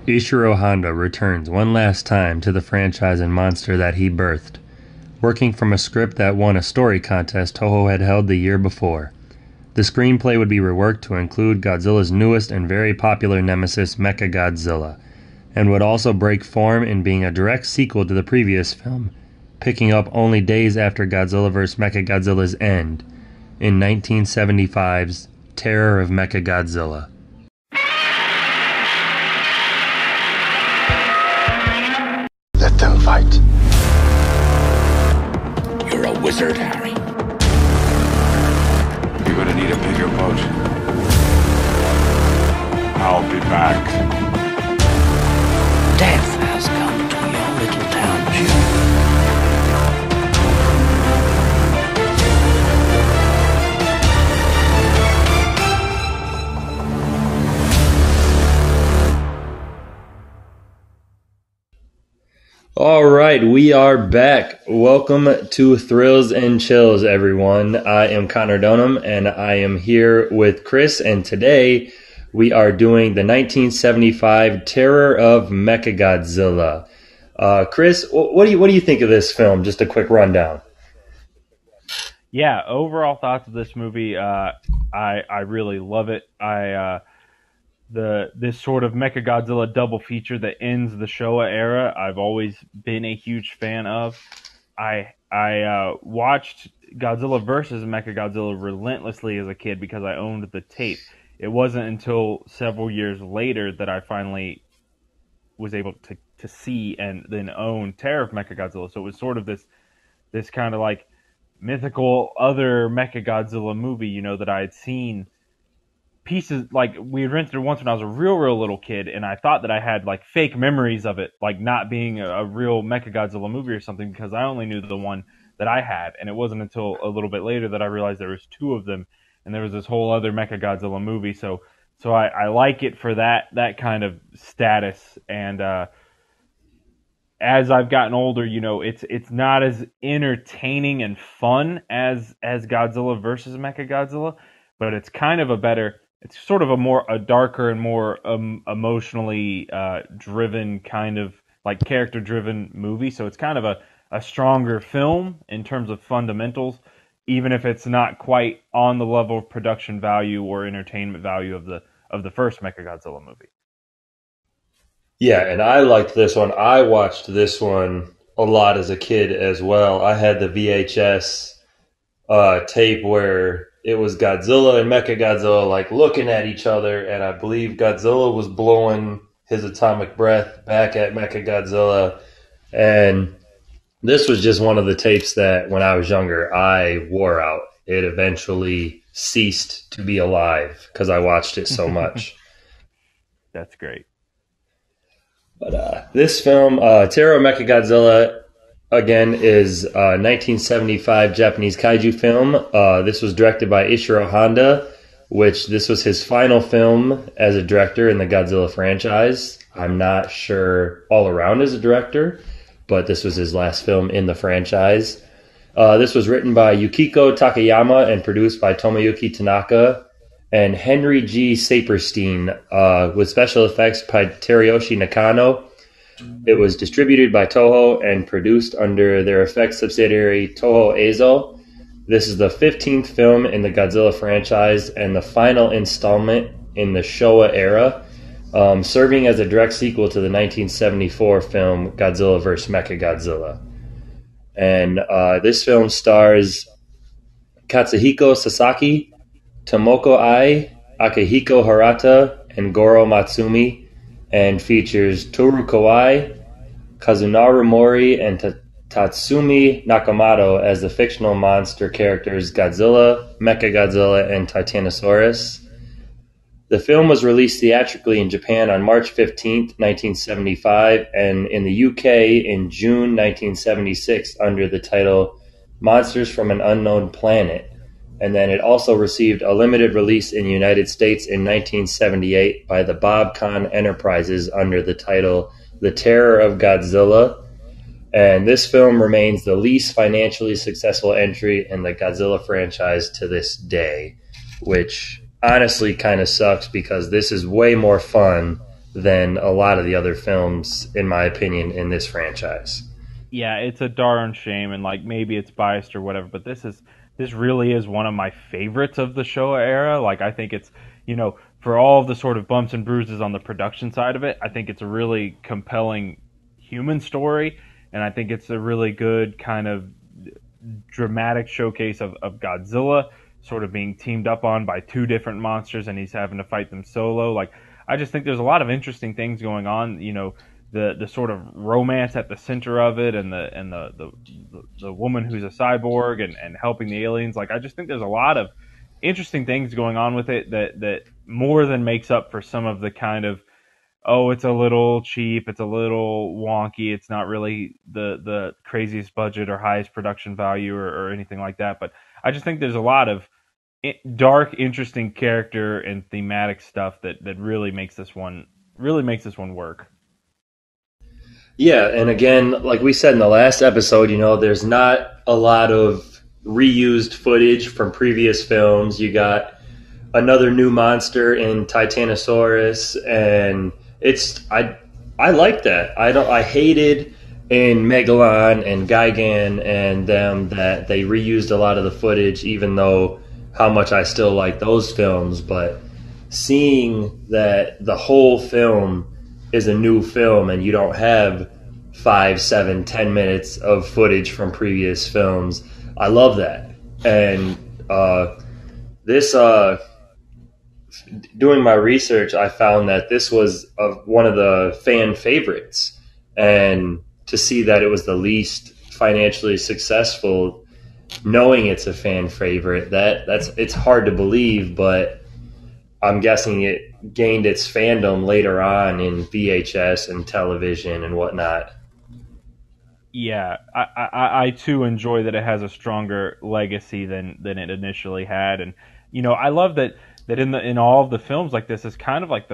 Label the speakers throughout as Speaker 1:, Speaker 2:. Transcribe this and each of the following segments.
Speaker 1: Ishiro Honda returns one last time to the franchise and monster that he birthed, working from a script that won a story contest Toho had held the year before. The screenplay would be reworked to include Godzilla's newest and very popular nemesis, Mechagodzilla, and would also break form in being a direct sequel to the previous film, picking up only days after Godzilla vs. Mechagodzilla's end, in 1975's Terror of Mechagodzilla.
Speaker 2: Let them fight.
Speaker 3: You're a wizard, Harry.
Speaker 2: You're gonna need a bigger boat. I'll be back.
Speaker 3: Death has come to your little town, Jim.
Speaker 1: All right, we are back. Welcome to Thrills and Chills, everyone. I am Connor Donham, and I am here with Chris, and today we are doing the 1975 Terror of Mechagodzilla. Chris, what do you think of this film? Just a quick rundown.
Speaker 4: Yeah, overall thoughts of this movie, I really love it. This sort of Mechagodzilla double feature that ends the Showa era, I've always been a huge fan of. I watched Godzilla vs. Mechagodzilla relentlessly as a kid because I owned the tape. It wasn't until several years later that I finally was able to see and then own Terror of Mechagodzilla. So it was sort of this kind of like mythical other Mechagodzilla movie, you know, that I had seen pieces, like we had rented it once when I was a real little kid, and I thought that I had like fake memories of it, like not being a real Mechagodzilla movie or something, because I only knew the one that I had, and it wasn't until a little bit later that I realized there was two of them, and there was this whole other Mechagodzilla movie. So I like it for that kind of status, and as I've gotten older, you know, it's not as entertaining and fun as Godzilla versus Mechagodzilla, but it's kind of it's sort of a darker and more emotionally driven, kind of like character driven movie. So it's kind of a stronger film in terms of fundamentals, even if it's not quite on the level of production value or entertainment value of the first Mechagodzilla movie.
Speaker 1: Yeah, and I liked this one. I watched this one a lot as a kid as well. I had the VHS tape where it was Godzilla and Mechagodzilla like looking at each other, and I believe Godzilla was blowing his atomic breath back at Mechagodzilla. And this was just one of the tapes that when I was younger I wore out. It eventually ceased to be alive because I watched it so much.
Speaker 4: That's great.
Speaker 1: But this film, Terror of Mechagodzilla, again, is a 1975 Japanese kaiju film. This was directed by Ishiro Honda, which this was his final film as a director in the Godzilla franchise. I'm not sure all around as a director, but this was his last film in the franchise. This was written by Yukiko Takayama and produced by Tomoyuki Tanaka and Henry G. Saperstein, with special effects by Teruyoshi Nakano. It was distributed by Toho and produced under their effects subsidiary Toho Eizo. This is the 15th film in the Godzilla franchise and the final installment in the Showa era, serving as a direct sequel to the 1974 film Godzilla vs. Mechagodzilla. And this film stars Katsuhiko Sasaki, Tomoko Ai, Akihiko Harata, and Goro Matsumi, and features Toru Kawai, Kazunari Mori, and Tatsumi Nakamoto as the fictional monster characters Godzilla, Mechagodzilla, and Titanosaurus. The film was released theatrically in Japan on March 15th, 1975, and in the UK in June 1976 under the title Monsters from an Unknown Planet. And then it also received a limited release in the United States in 1978 by the Bob Kahn Enterprises under the title The Terror of Godzilla. And this film remains the least financially successful entry in the Godzilla franchise to this day, which honestly kind of sucks because this is way more fun than a lot of the other films, in my opinion, in this franchise.
Speaker 4: Yeah, it's a darn shame, and like maybe it's biased or whatever, but this really is one of my favorites of the Showa era. Like I think it's, for all of the sort of bumps and bruises on the production side of it, I think it's a really compelling human story, and I think it's a really good kind of dramatic showcase of Godzilla sort of being teamed up on by two different monsters, and he's having to fight them solo. Like I just think there's a lot of interesting things going on. The sort of romance at the center of it, and the woman who's a cyborg and helping the aliens. Like I just think there's a lot of interesting things going on with it that more than makes up for some of the kind of, oh, it's a little cheap, it's a little wonky, it's not really the craziest budget or highest production value or anything like that. But I just think there's a lot of dark, interesting character and thematic stuff that really makes this one work.
Speaker 1: Yeah, and again, like we said in the last episode, there's not a lot of reused footage from previous films. You got another new monster in Titanosaurus, and I like that. I hated in Megalon and Gigan and them that they reused a lot of the footage, even though how much I still like those films. But seeing that the whole film is a new film and you don't have 5, 7, 10 minutes of footage from previous films, I love that. And doing my research, I found that this was one of the fan favorites, and to see that it was the least financially successful, knowing it's a fan favorite, it's hard to believe, but I'm guessing it gained its fandom later on in VHS and television and whatnot.
Speaker 4: Yeah, I too enjoy that it has a stronger legacy than it initially had, and I love that in all of the films like this is kind of like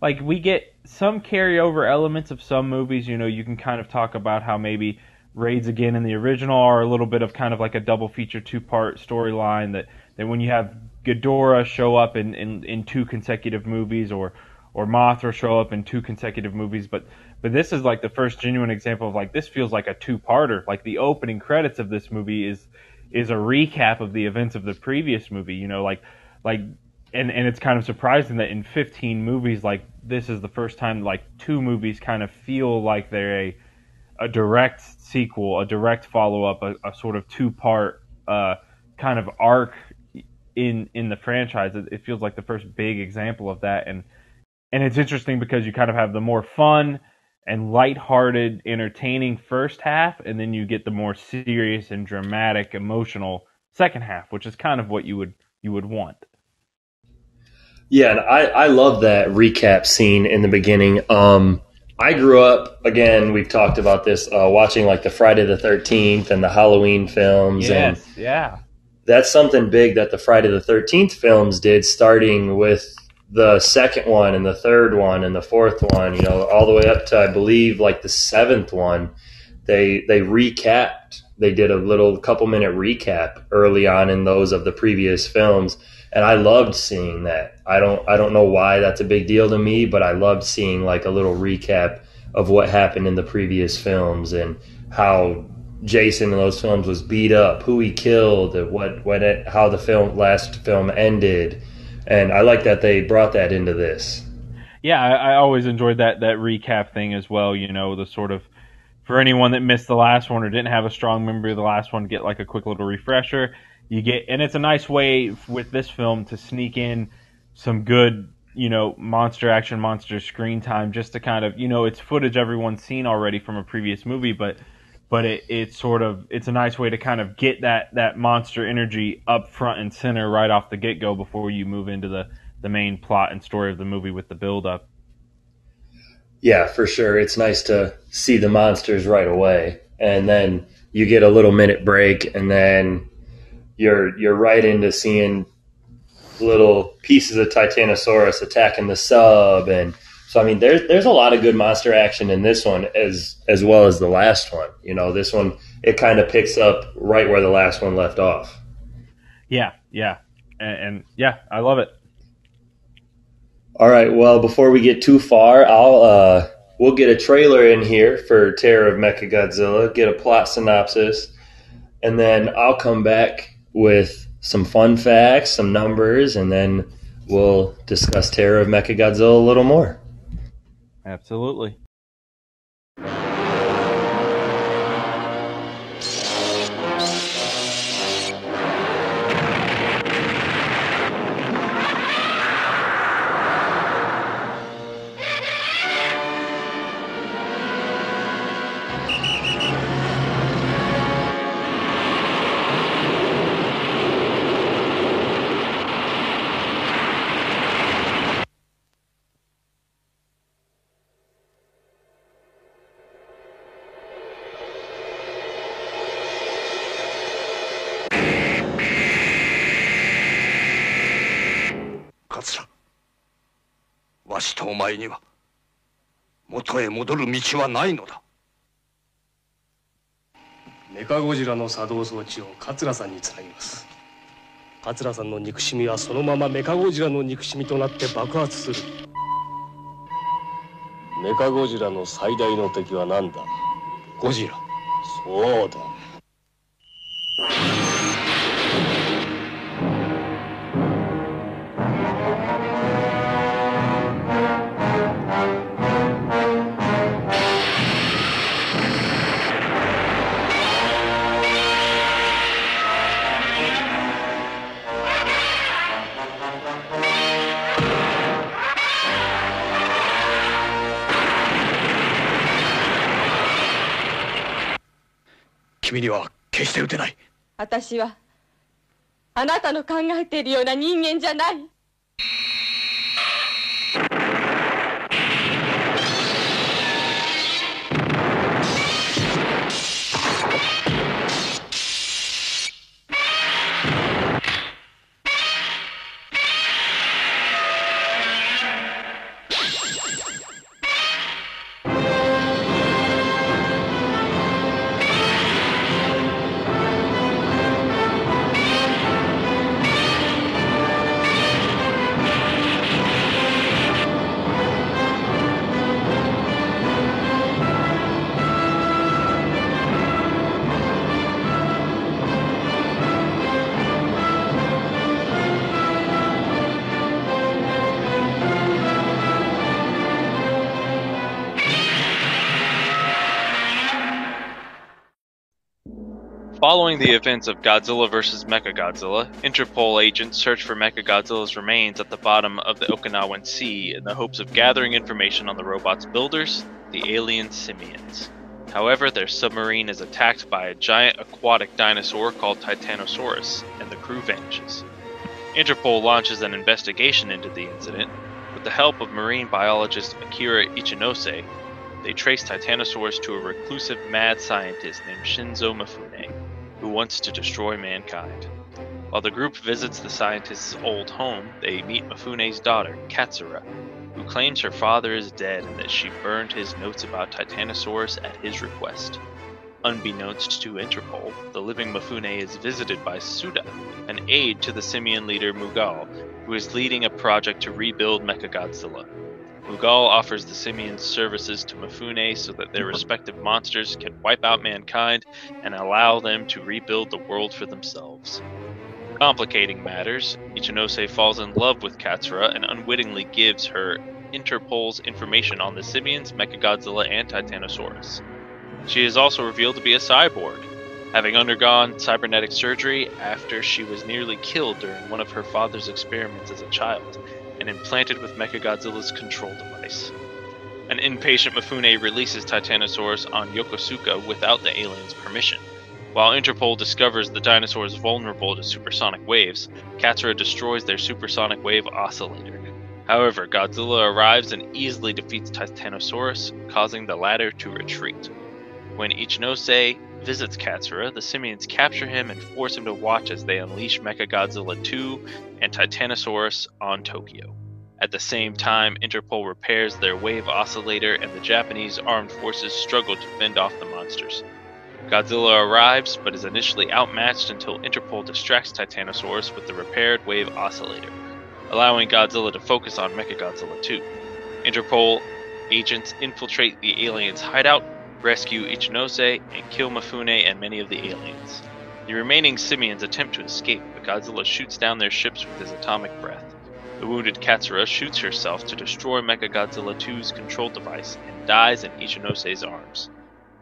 Speaker 4: like we get some carryover elements of some movies. You can kind of talk about how maybe Raids Again in the original are a little bit of kind of like a double feature 2-part storyline that when you have Ghidorah show up in 2 consecutive movies, or Mothra show up in 2 consecutive movies, but this is like the first genuine example of like this feels like a 2-parter. Like the opening credits of this movie is a recap of the events of the previous movie. And it's kind of surprising that in 15 movies, like this is the first time like 2 movies kind of feel like they're a direct sequel, a direct follow up, a sort of 2-part kind of arc in the franchise. It feels like the first big example of that, and it's interesting because you kind of have the more fun and lighthearted, entertaining first half, and then you get the more serious and dramatic, emotional second half, which is kind of what you would want.
Speaker 1: Yeah, and I love that recap scene in the beginning. I grew up, again, we've talked about this, watching like the Friday the 13th and the Halloween films.
Speaker 4: Yes,
Speaker 1: and
Speaker 4: yeah.
Speaker 1: That's something big that the Friday the 13th films did, starting with the second one and the third one and the fourth one, all the way up to, I believe, like the 7th one. They recapped. They did a little couple-minute recap early on in those of the previous films, and I loved seeing that. I don't know why that's a big deal to me, but I loved seeing like a little recap of what happened in the previous films and how Jason in those films was beat up, who he killed, how the last film ended. And I like that they brought that into this.
Speaker 4: Yeah, I always enjoyed that recap thing as well. The sort of, for anyone that missed the last one or didn't have a strong memory of the last one, get like a quick little refresher. And it's a nice way with this film to sneak in some good, monster screen time, just to kind of, it's footage everyone's seen already from a previous movie, but it's a nice way to kind of get that monster energy up front and center right off the get-go before you move into the main plot and story of the movie with the build-up.
Speaker 1: Yeah, for sure. It's nice to see the monsters right away, and then you get a little minute break, and then you're right into seeing little pieces of Titanosaurus attacking the sub. And so, I mean, there's a lot of good monster action in this one as well as the last one. This one, it kind of picks up right where the last one left off.
Speaker 4: Yeah. And yeah, I love it.
Speaker 1: All right. Well, before we get too far, we'll get a trailer in here for Terror of Mechagodzilla, get a plot synopsis, and then I'll come back with some fun facts, some numbers, and then we'll discuss Terror of Mechagodzilla a little more.
Speaker 4: Absolutely.
Speaker 5: 桂、わしとお前には元へ戻る道はないのだ。
Speaker 6: メカゴジラの作動装置を桂さんにつなぎます。桂さんの憎しみはそのままメカゴジラの憎しみとなって爆発する。メカゴジラの最大の敵は何だ？ゴジラ。そうだ。
Speaker 5: 君には決して撃てない。
Speaker 7: 私はあなたの考えているような人間じゃない。
Speaker 8: Following the events of Godzilla vs. Mechagodzilla, Interpol agents search for Mechagodzilla's remains at the bottom of the Okinawan Sea in the hopes of gathering information on the robot's builders, the alien simians. However, their submarine is attacked by a giant aquatic dinosaur called Titanosaurus, and the crew vanishes. Interpol launches an investigation into the incident. With the help of marine biologist Akira Ichinose, they trace Titanosaurus to a reclusive mad scientist named Shinzo Mifune, who wants to destroy mankind. While the group visits the scientist's old home, they meet Mifune's daughter, Katsura, who claims her father is dead and that she burned his notes about Titanosaurus at his request. Unbeknownst to Interpol, the living Mifune is visited by Suda, an aide to the simian leader Mughal, who is leading a project to rebuild Mechagodzilla. Mughal offers the simians services to Mifune so that their respective monsters can wipe out mankind and allow them to rebuild the world for themselves. Complicating matters, Ichinose falls in love with Katsura and unwittingly gives her Interpol's information on the simians, Mechagodzilla, and Titanosaurus. She is also revealed to be a cyborg, having undergone cybernetic surgery after she was nearly killed during one of her father's experiments as a child, and implanted with Mechagodzilla's control device. An impatient Mifune releases Titanosaurus on Yokosuka without the aliens' permission. While Interpol discovers the dinosaur is vulnerable to supersonic waves, Katsura destroys their supersonic wave oscillator. However, Godzilla arrives and easily defeats Titanosaurus, causing the latter to retreat. When Ichinose visits Katsura, the simians capture him and force him to watch as they unleash Mechagodzilla 2 and Titanosaurus on Tokyo. At the same time, Interpol repairs their wave oscillator and the Japanese armed forces struggle to fend off the monsters. Godzilla arrives, but is initially outmatched until Interpol distracts Titanosaurus with the repaired wave oscillator. allowing Godzilla to focus on Mechagodzilla 2. Interpol agents infiltrate the aliens' hideout, rescue Ichinose, and kill Mifune and many of the aliens. The remaining simians attempt to escape, but Godzilla shoots down their ships with his atomic breath. The wounded Katsura shoots herself to destroy Mechagodzilla 2's control device and dies in Ichinose's arms.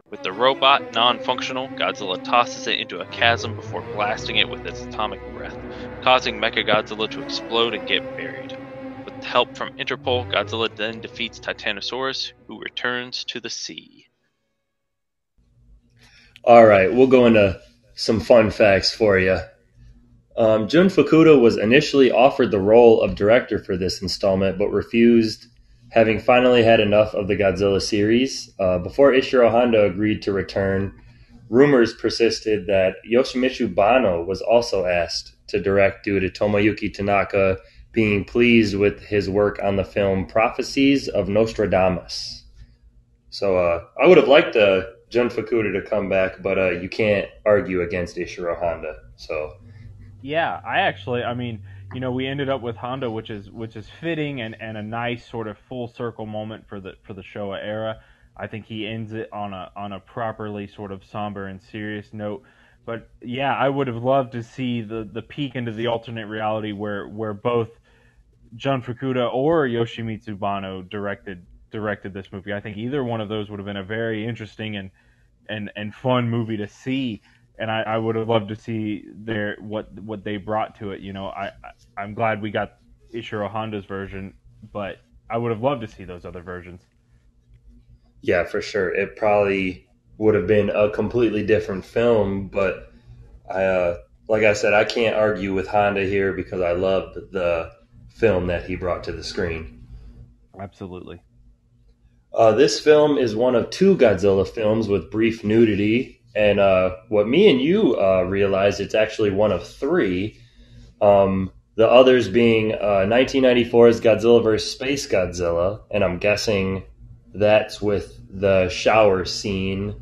Speaker 8: With the robot non-functional, Godzilla tosses it into a chasm before blasting it with its atomic breath, causing Mechagodzilla to explode and get buried. With help from Interpol, Godzilla then defeats Titanosaurus, who returns to the sea.
Speaker 1: All right, we'll go into some fun facts for you. Jun Fukuda was initially offered the role of director for this installment, but refused, having finally had enough of the Godzilla series. Before Ishiro Honda agreed to return, rumors persisted that Yoshimitsu Banno was also asked to direct due to Tomoyuki Tanaka being pleased with his work on the film Prophecies of Nostradamus. So I would have liked Jun Fukuda to come back, but you can't argue against Ishiro Honda. So
Speaker 4: Yeah, I mean, we ended up with Honda, which is fitting and a nice sort of full circle moment for the Showa era. I think he ends it on a properly sort of somber and serious note. But yeah, I would have loved to see the peek into the alternate reality where both Jun Fukuda or Yoshimitsu Banno directed this movie. I think either one of those would have been a very interesting and fun movie to see. And I would have loved to see what they brought to it. I'm glad we got Ishiro Honda's version, but I would have loved to see those other versions.
Speaker 1: yeah, for sure. It probably would have been a completely different film, but like I said, I can't argue with Honda here because I loved the film that he brought to the screen.
Speaker 4: Absolutely.
Speaker 1: This film is one of two Godzilla films with brief nudity, and what me and you realized, it's actually one of three. The others being 1994's Godzilla vs. Space Godzilla, and I'm guessing that's with the shower scene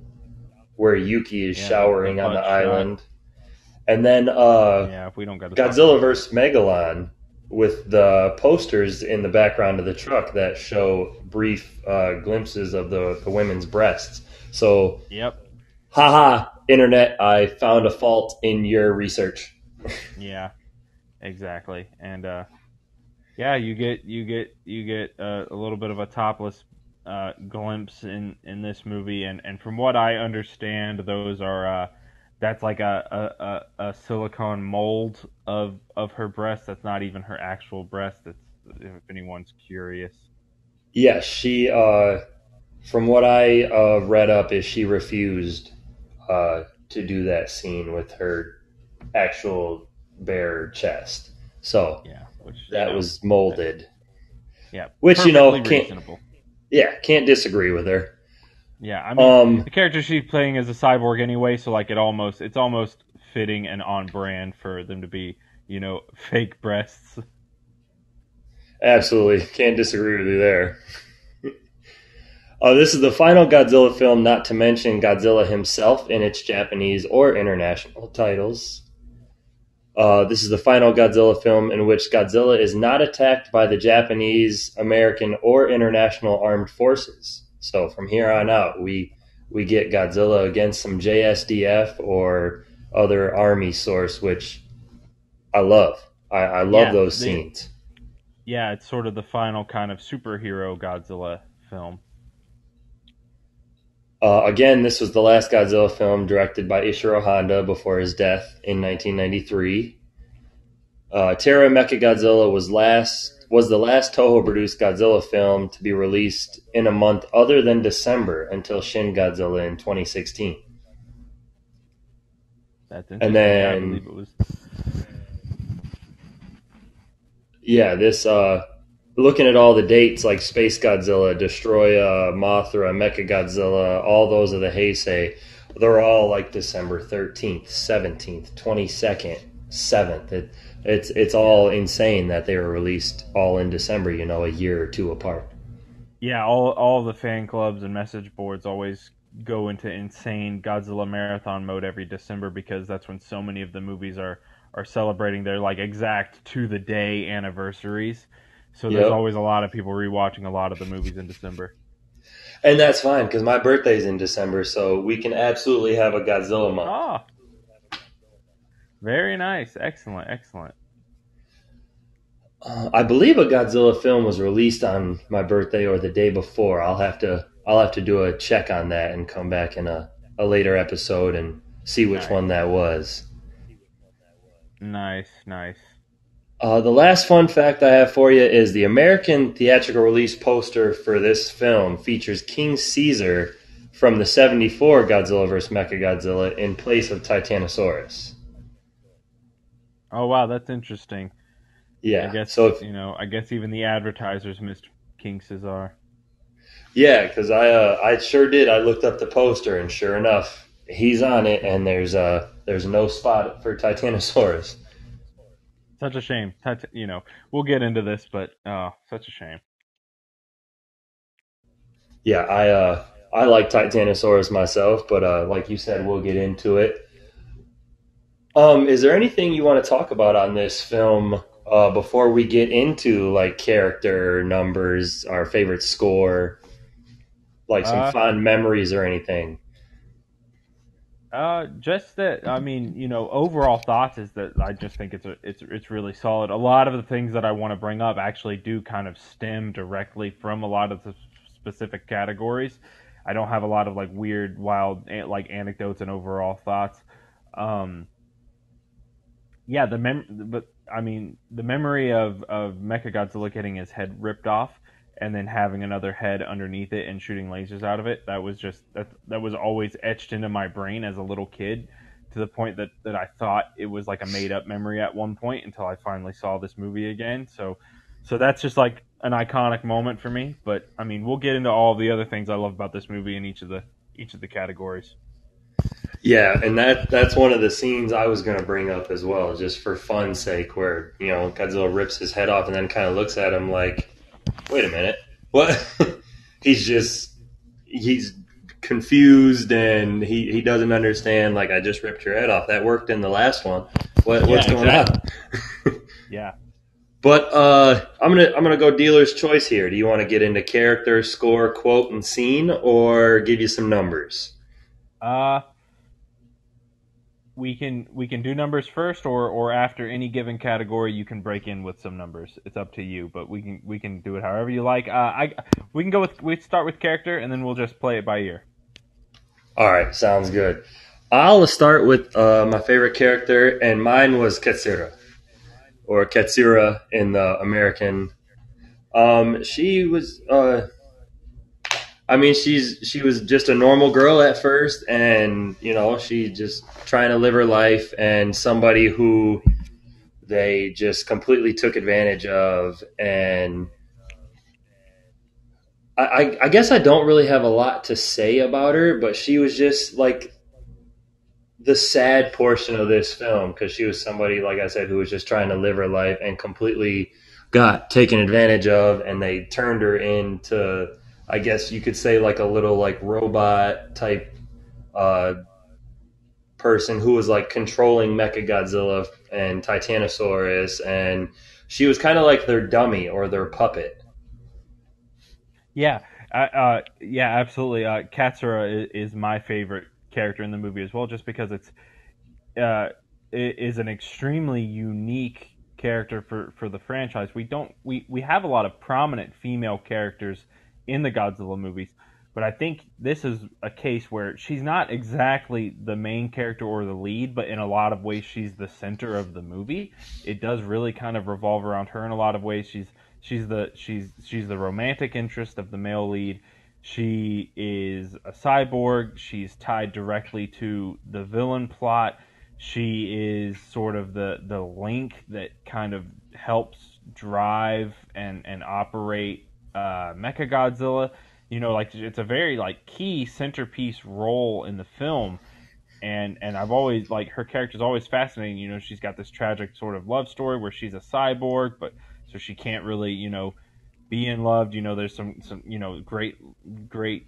Speaker 1: where Yuki is showering on the island. And then
Speaker 4: If we don't
Speaker 1: Godzilla vs. Megalon with the posters in the background of the truck that show brief glimpses of the women's breasts. So,
Speaker 4: Yep.
Speaker 1: haha, internet, I found a fault in your research.
Speaker 4: Yeah, exactly. And you get a little bit of a topless glimpse in this movie, and from what I understand, those are that's like a silicone mold of her breast. That's not even her actual breast. It's, if anyone's curious.
Speaker 1: Yeah, she, from what I read up, is she refused to do that scene with her actual bare chest. So
Speaker 4: Yeah,
Speaker 1: that was molded.
Speaker 4: Yeah,
Speaker 1: Which,
Speaker 4: perfectly
Speaker 1: can't
Speaker 4: reasonable.
Speaker 1: can't disagree with her.
Speaker 4: Yeah, I mean, the character she's playing is a cyborg anyway, so like it's almost fitting and on brand for them to be, fake breasts.
Speaker 1: Absolutely, can't disagree with you there. This is the final Godzilla film not to mention Godzilla himself in its Japanese or international titles. This is the final Godzilla film in which Godzilla is not attacked by the Japanese, American, or international armed forces. So from here on out, we get Godzilla against some JSDF or other army source, which I love. I love those scenes.
Speaker 4: Yeah, it's sort of the final kind of superhero Godzilla film.
Speaker 1: Again, this was the last Godzilla film directed by Ishiro Honda before his death in 1993. Terra Mechagodzilla was the last Toho-produced Godzilla film to be released in a month other than December until Shin Godzilla in 2016.
Speaker 4: That's interesting.
Speaker 1: And then,
Speaker 4: I believe it was.
Speaker 1: Yeah, this looking at all the dates like Space Godzilla, Destroya, Mothra, Mechagodzilla, all those of the Heisei, they're all like December 13th, 17th, 22nd, 7th. It's all insane that they were released all in December, a year or two apart.
Speaker 4: Yeah, all the fan clubs and message boards always go into insane Godzilla marathon mode every December because that's when so many of the movies are are celebrating their like exact to the day anniversaries. So there's
Speaker 1: Yep.
Speaker 4: always a lot of people rewatching a lot of the movies in December.
Speaker 1: And that's fine because my birthday's in December, so we can absolutely have a Godzilla month.
Speaker 4: Oh, very nice. Excellent. Excellent.
Speaker 1: I believe a Godzilla film was released on my birthday or the day before. I'll have to do a check on that and come back in a later episode and see which
Speaker 4: Nice.
Speaker 1: one that was.
Speaker 4: Nice. Nice.
Speaker 1: The last fun fact I have for you is the American theatrical release poster for this film features King Caesar from the '74 Godzilla vs. Mechagodzilla in place of Titanosaurus.
Speaker 4: Oh wow, that's interesting. I
Speaker 1: Yeah,
Speaker 4: guess
Speaker 1: so if,
Speaker 4: I guess even the advertisers missed King Caesar.
Speaker 1: yeah, because I sure did. I looked up the poster, and sure enough, he's on it, and there's no spot for Titanosaurus.
Speaker 4: Such a shame. We'll get into this, but such a shame.
Speaker 1: Yeah, I like Titanosaurus myself, but like you said, we'll get into it. Is there anything you want to talk about on this film before we get into like character numbers, our favorite score, like some
Speaker 4: Uh,
Speaker 1: fond memories or anything?
Speaker 4: just that. I mean, overall thoughts is that I just think it's really solid. A lot of the things that I want to bring up actually do kind of stem directly from a lot of the specific categories. I don't have a lot of like weird, wild, like anecdotes and overall thoughts. Um, yeah, but I mean, the memory of Mechagodzilla getting his head ripped off and then having another head underneath it and shooting lasers out of it, that was always etched into my brain as a little kid, to the point that I thought it was like a made up memory at one point until I finally saw this movie again. So that's just like an iconic moment for me. But I mean, we'll get into all the other things I love about this movie in each of the categories.
Speaker 1: Yeah, and that's one of the scenes I was going to bring up as well, just for fun's sake, where Godzilla rips his head off and then kind of looks at him like, "Wait a minute, what?" he's confused and he doesn't understand. Like, I just ripped your head off. That worked in the last one. What's going on?
Speaker 4: Yeah.
Speaker 1: But I'm gonna go dealer's choice here. Do you want to get into character, score, quote, and scene, or give you some numbers?
Speaker 4: Uh, we can do numbers first, or after any given category you can break in with some numbers. It's up to you, but we can do it however you like. We start with character and then we'll just play it by ear.
Speaker 1: All right, sounds good. I'll start with my favorite character, and mine was Katsura, or Katsura in the American. She was, I mean, she was just a normal girl at first, and she just trying to live her life, and somebody who they just completely took advantage of, and I guess I don't really have a lot to say about her, but she was just like the sad portion of this film because she was somebody, like I said, who was just trying to live her life and completely got taken advantage of, and they turned her into, I guess you could say, like a little like robot type uh, person who was like controlling Mechagodzilla and Titanosaurus, and she was kind of like their dummy or their puppet.
Speaker 4: Yeah, yeah, absolutely. Katsura is my favorite character in the movie as well, just because uh, it is an extremely unique character for the franchise. We have a lot of prominent female characters in the Godzilla movies, but I think this is a case where she's not exactly the main character or the lead, but in a lot of ways she's the center of the movie. It does really kind of revolve around her in a lot of ways. She's the romantic interest of the male lead. She is a cyborg. She's tied directly to the villain plot. She is sort of the link that kind of helps drive and operate Mechagodzilla. Like it's a very like key centerpiece role in the film, and I've always like her character's always fascinating. She's got this tragic sort of love story where she's a cyborg, but so she can't really be in love. There's some great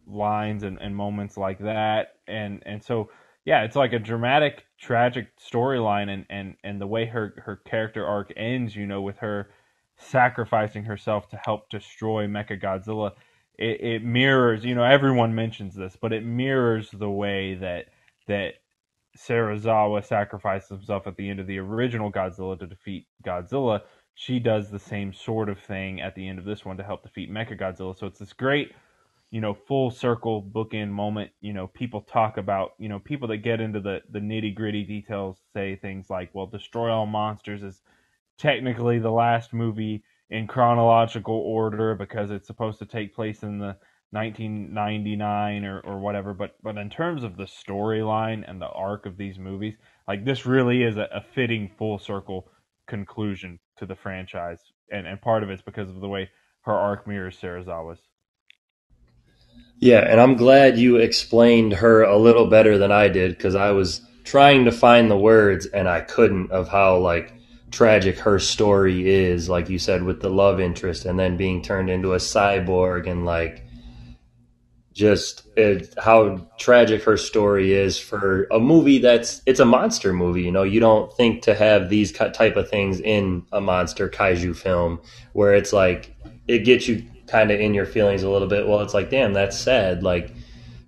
Speaker 4: lines and moments like that, and so yeah, it's like a dramatic, tragic storyline, and the way her character arc ends, with her sacrificing herself to help destroy Mechagodzilla. It mirrors, everyone mentions this, but it mirrors the way that Serizawa sacrificed himself at the end of the original Godzilla to defeat Godzilla. She does the same sort of thing at the end of this one to help defeat Mechagodzilla. So it's this great, full circle bookend moment. People talk about, people that get into the nitty gritty details say things like, well, Destroy All Monsters is technically the last movie in chronological order because it's supposed to take place in the 1999 or whatever, but in terms of the storyline and the arc of these movies, like this really is a fitting full circle conclusion to the franchise, and part of it's because of the way her arc mirrors Serizawa's.
Speaker 1: Yeah, and I'm glad you explained her a little better than I did, because I was trying to find the words and I couldn't, of how like tragic her story is, like you said, with the love interest and then being turned into a cyborg, and like just how tragic her story is for a movie it's a monster movie. You don't think to have these type of things in a monster kaiju film, where it's like it gets you kind of in your feelings a little bit. Well, it's like, damn, that's sad. Like,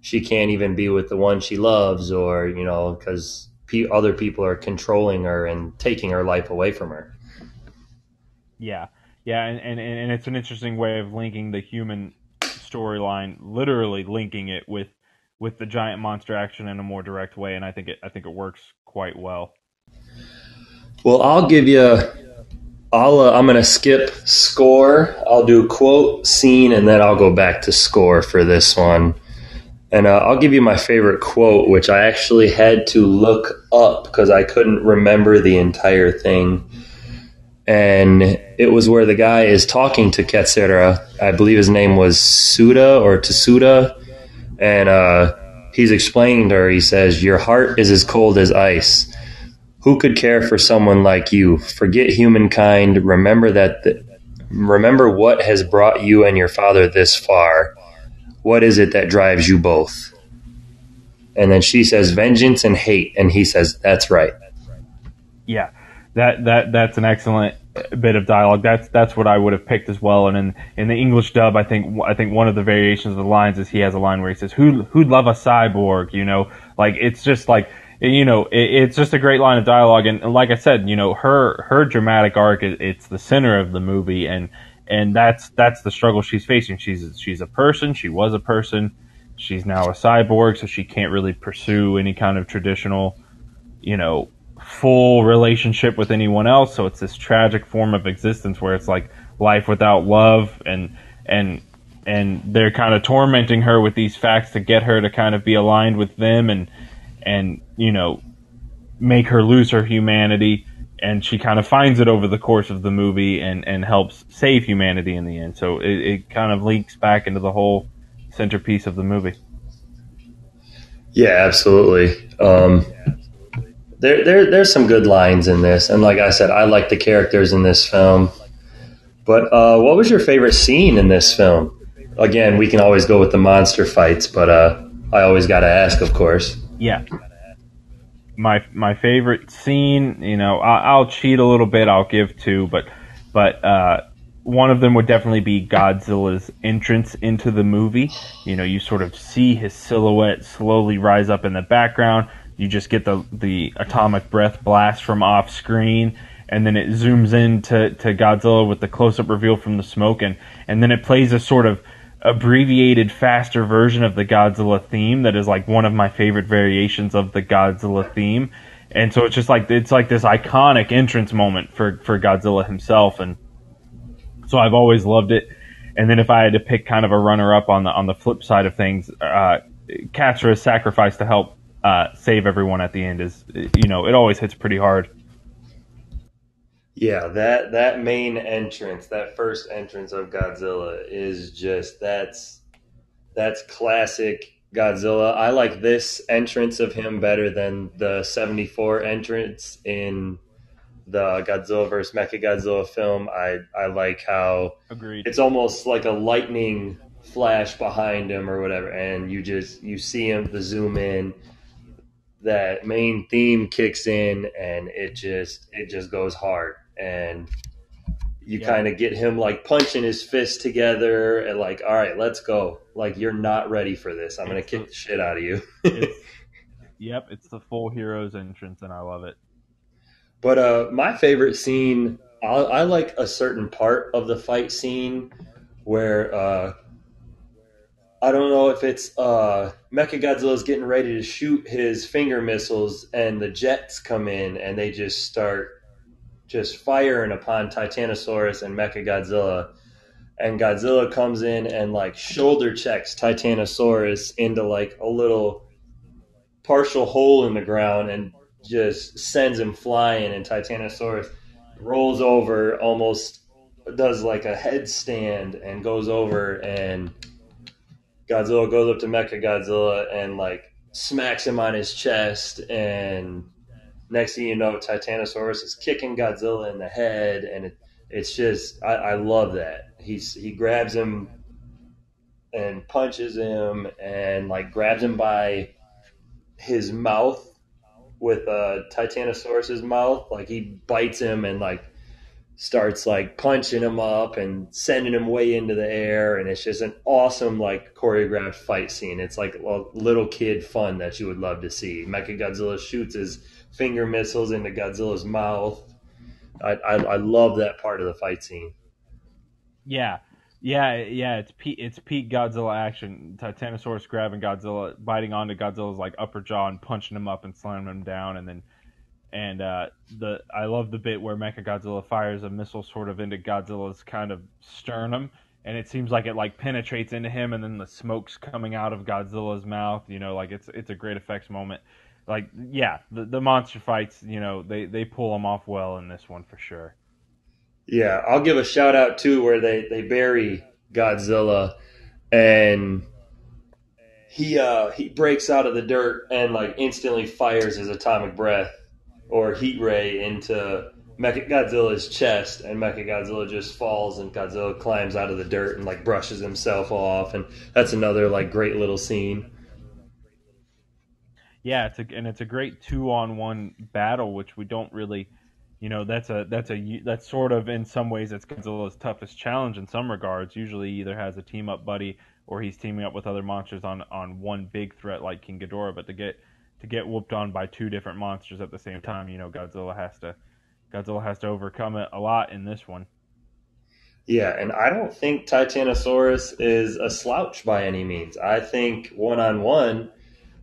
Speaker 1: she can't even be with the one she loves, or because other people are controlling her and taking her life away from her.
Speaker 4: Yeah, and it's an interesting way of linking the human storyline, literally linking it with the giant monster action in a more direct way, and I think it works quite well.
Speaker 1: Well, I'll give you. I'm gonna skip score. I'll do quote, scene, and then I'll go back to score for this one. And I'll give you my favorite quote, which I actually had to look up because I couldn't remember the entire thing. And it was where the guy is talking to Katsura. I believe his name was Suda or Tsuda. And he's explaining to her, he says, "Your heart is as cold as ice. Who could care for someone like you? Forget humankind. Remember what has brought you and your father this far. What is it that drives you both?" And then she says, "Vengeance and hate." And he says, "That's right."
Speaker 4: Yeah, that's an excellent bit of dialogue. That's what I would have picked as well. And in the English dub, I think one of the variations of the lines is he has a line where he says, "Who'd love a cyborg?" Like it's just like, it's just a great line of dialogue. And like I said, her dramatic arc, it's the center of the movie, and that's the struggle she's facing. She's a person. She was a person. She's now a cyborg, so she can't really pursue any kind of traditional, full relationship with anyone else. So it's this tragic form of existence where it's like life without love, and they're kind of tormenting her with these facts to get her to kind of be aligned with them, and make her lose her humanity. And she kind of finds it over the course of the movie and helps save humanity in the end. So it kind of links back into the whole centerpiece of the movie.
Speaker 1: Yeah, absolutely. There's some good lines in this. And like I said, I like the characters in this film. But what was your favorite scene in this film? Again, we can always go with the monster fights, but I always got to ask, of course.
Speaker 4: Yeah. My favorite scene, I'll cheat a little bit. I'll give two, but one of them would definitely be Godzilla's entrance into the movie. You sort of see his silhouette slowly rise up in the background. You just get the atomic breath blast from off screen, and then it zooms in to Godzilla with the close-up reveal from the smoke, and then it plays a sort of abbreviated, faster version of the Godzilla theme that is like one of my favorite variations of the Godzilla theme. And so it's like this iconic entrance moment for Godzilla himself, and so I've always loved it. And then if I had to pick kind of a runner-up on the flip side of things, Katsura's sacrifice to help save everyone at the end is, it always hits pretty hard.
Speaker 1: Yeah, that main entrance, that first entrance of Godzilla is just that's classic Godzilla. I like this entrance of him better than the 74 entrance in the Godzilla vs. Mechagodzilla film. I like how
Speaker 4: Agreed.
Speaker 1: It's almost like a lightning flash behind him or whatever, and you see him, the zoom in. that main theme kicks in, and it just goes hard, and you kind of get him like punching his fists together and like, all right, let's go. Like, you're not ready for this. I'm gonna kick the shit out of you.
Speaker 4: It's the full hero's entrance, and I love it.
Speaker 1: But my favorite scene, I like a certain part of the fight scene where I don't know if it's Mechagodzilla's getting ready to shoot his finger missiles, and the jets come in and they just start firing upon Titanosaurus and Mechagodzilla. And Godzilla comes in and like shoulder checks Titanosaurus into like a little partial hole in the ground and just sends him flying, and Titanosaurus rolls over, almost does like a headstand and goes over, and Godzilla goes up to Mechagodzilla and like smacks him on his chest, and next thing you know, Titanosaurus is kicking Godzilla in the head, and it's just I love that. He grabs him and punches him and like grabs him by his mouth with Titanosaurus's mouth, like he bites him and like starts like punching him up and sending him way into the air, and it's just an awesome like choreographed fight scene. It's like a little kid fun that you would love to see. Mechagodzilla shoots his finger missiles into Godzilla's mouth. I love that part of the fight scene.
Speaker 4: Yeah. It's peak Godzilla action. Titanosaurus grabbing Godzilla, biting onto Godzilla's like upper jaw and punching him up and slamming him down, I love the bit where Mechagodzilla fires a missile sort of into Godzilla's kind of sternum, and it seems like it like penetrates into him, and then the smoke's coming out of Godzilla's mouth. You know, like it's a great effects moment. Like, yeah, the monster fights, you know, they pull them off well in this one for sure.
Speaker 1: Yeah, I'll give a shout out too where they bury Godzilla, and he breaks out of the dirt and like instantly fires his atomic breath or heat ray into Mechagodzilla's chest, and Mechagodzilla just falls, and Godzilla climbs out of the dirt and like brushes himself off, and that's another like great little scene.
Speaker 4: Yeah, it's a great 2-on-1 battle, which we don't really, you know, that's sort of in some ways it's Godzilla's toughest challenge in some regards. Usually he either has a team up buddy or he's teaming up with other monsters on one big threat like King Ghidorah, but to get whooped on by two different monsters at the same time, you know, Godzilla has to overcome it a lot in this one.
Speaker 1: Yeah, and I don't think Titanosaurus is a slouch by any means. I think one-on-one,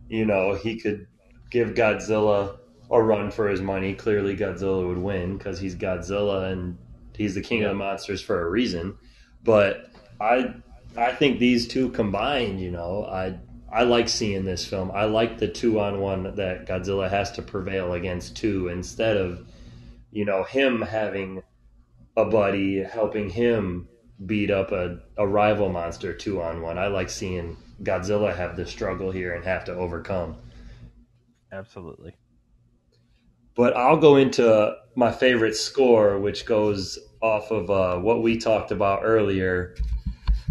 Speaker 1: you know, he could give Godzilla a run for his money. Clearly Godzilla would win because he's Godzilla and he's the king of the monsters for a reason. But I think these two combined, you know, I like seeing this film. I like the 2-on-1 that Godzilla has to prevail against two, instead of, you know, him having a buddy helping him beat up a rival monster 2-on-1. I like seeing Godzilla have the struggle here and have to overcome.
Speaker 4: Absolutely.
Speaker 1: But I'll go into my favorite score, which goes off of what we talked about earlier,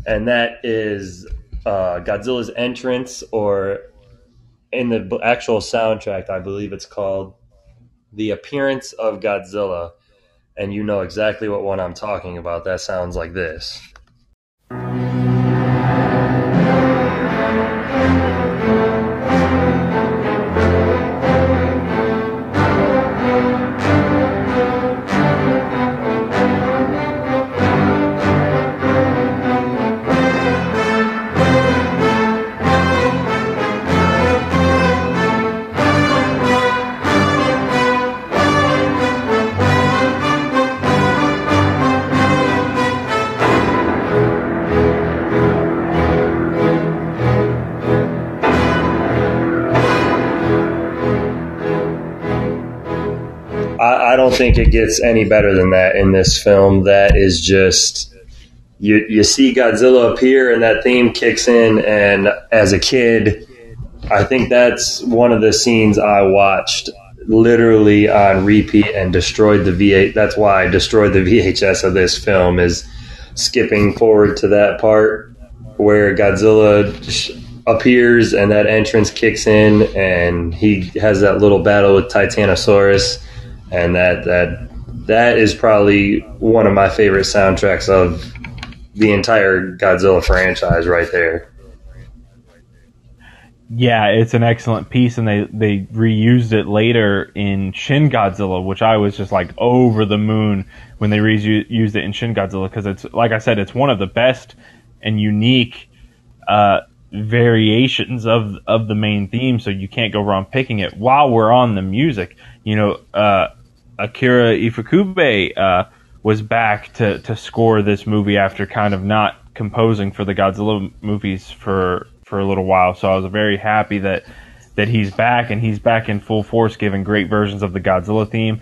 Speaker 1: and that is Godzilla's entrance, or in the actual soundtrack, I believe it's called The Appearance of Godzilla. And you know exactly what one I'm talking about. That sounds like this. I don't think it gets any better than that in this film. That is just, you see Godzilla appear and that theme kicks in, and as a kid, I think that's one of the scenes I watched literally on repeat and destroyed the VHS. That's why I destroyed the VHS of this film, is skipping forward to that part where Godzilla appears and that entrance kicks in, and he has that little battle with Titanosaurus, and that is probably one of my favorite soundtracks of the entire Godzilla franchise right there.
Speaker 4: Yeah, it's an excellent piece, and they reused it later in Shin Godzilla, which I was just like over the moon when they reused it in Shin Godzilla, because it's, like I said, it's one of the best and unique variations of the main theme, so you can't go wrong picking it. While we're on the music, Akira Ifukube was back to score this movie after kind of not composing for the Godzilla movies for a little while. So I was very happy that he's back, and he's back in full force, giving great versions of the Godzilla theme.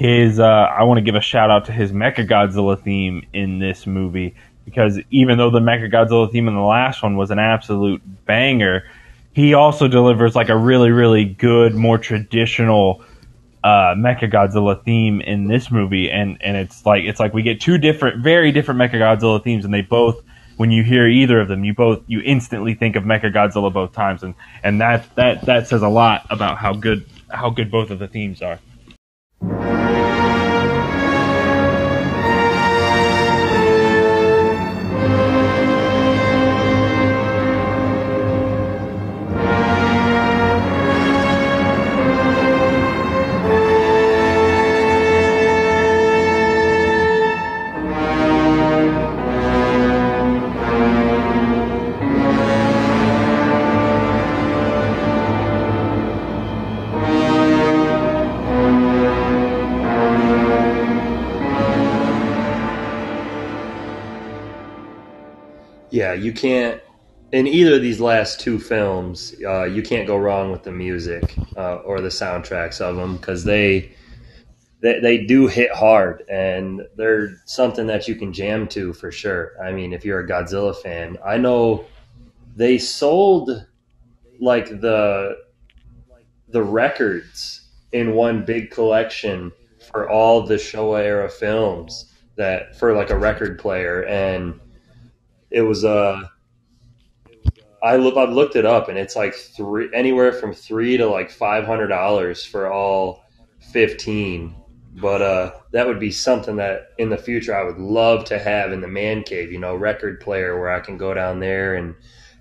Speaker 4: I want to give a shout out to his Mechagodzilla theme in this movie, because even though the Mechagodzilla theme in the last one was an absolute banger, he also delivers like a really, really good, more traditional Mechagodzilla theme in this movie, and it's like we get two very different Mechagodzilla themes, and they both, when you hear either of them, you instantly think of Mechagodzilla both times, and that says a lot about how good both of the themes are.
Speaker 1: Yeah, you can't, in either of these last two films, you can't go wrong with the music or the soundtracks of them, because they do hit hard, and they're something that you can jam to for sure. I mean, if you're a Godzilla fan, I know they sold like the records in one big collection for all the Showa era films, that for like a record player, and it was I've looked it up, and it's like anywhere from $300 to like $500 for all 15. But that would be something that in the future I would love to have in the man cave, record player where I can go down there and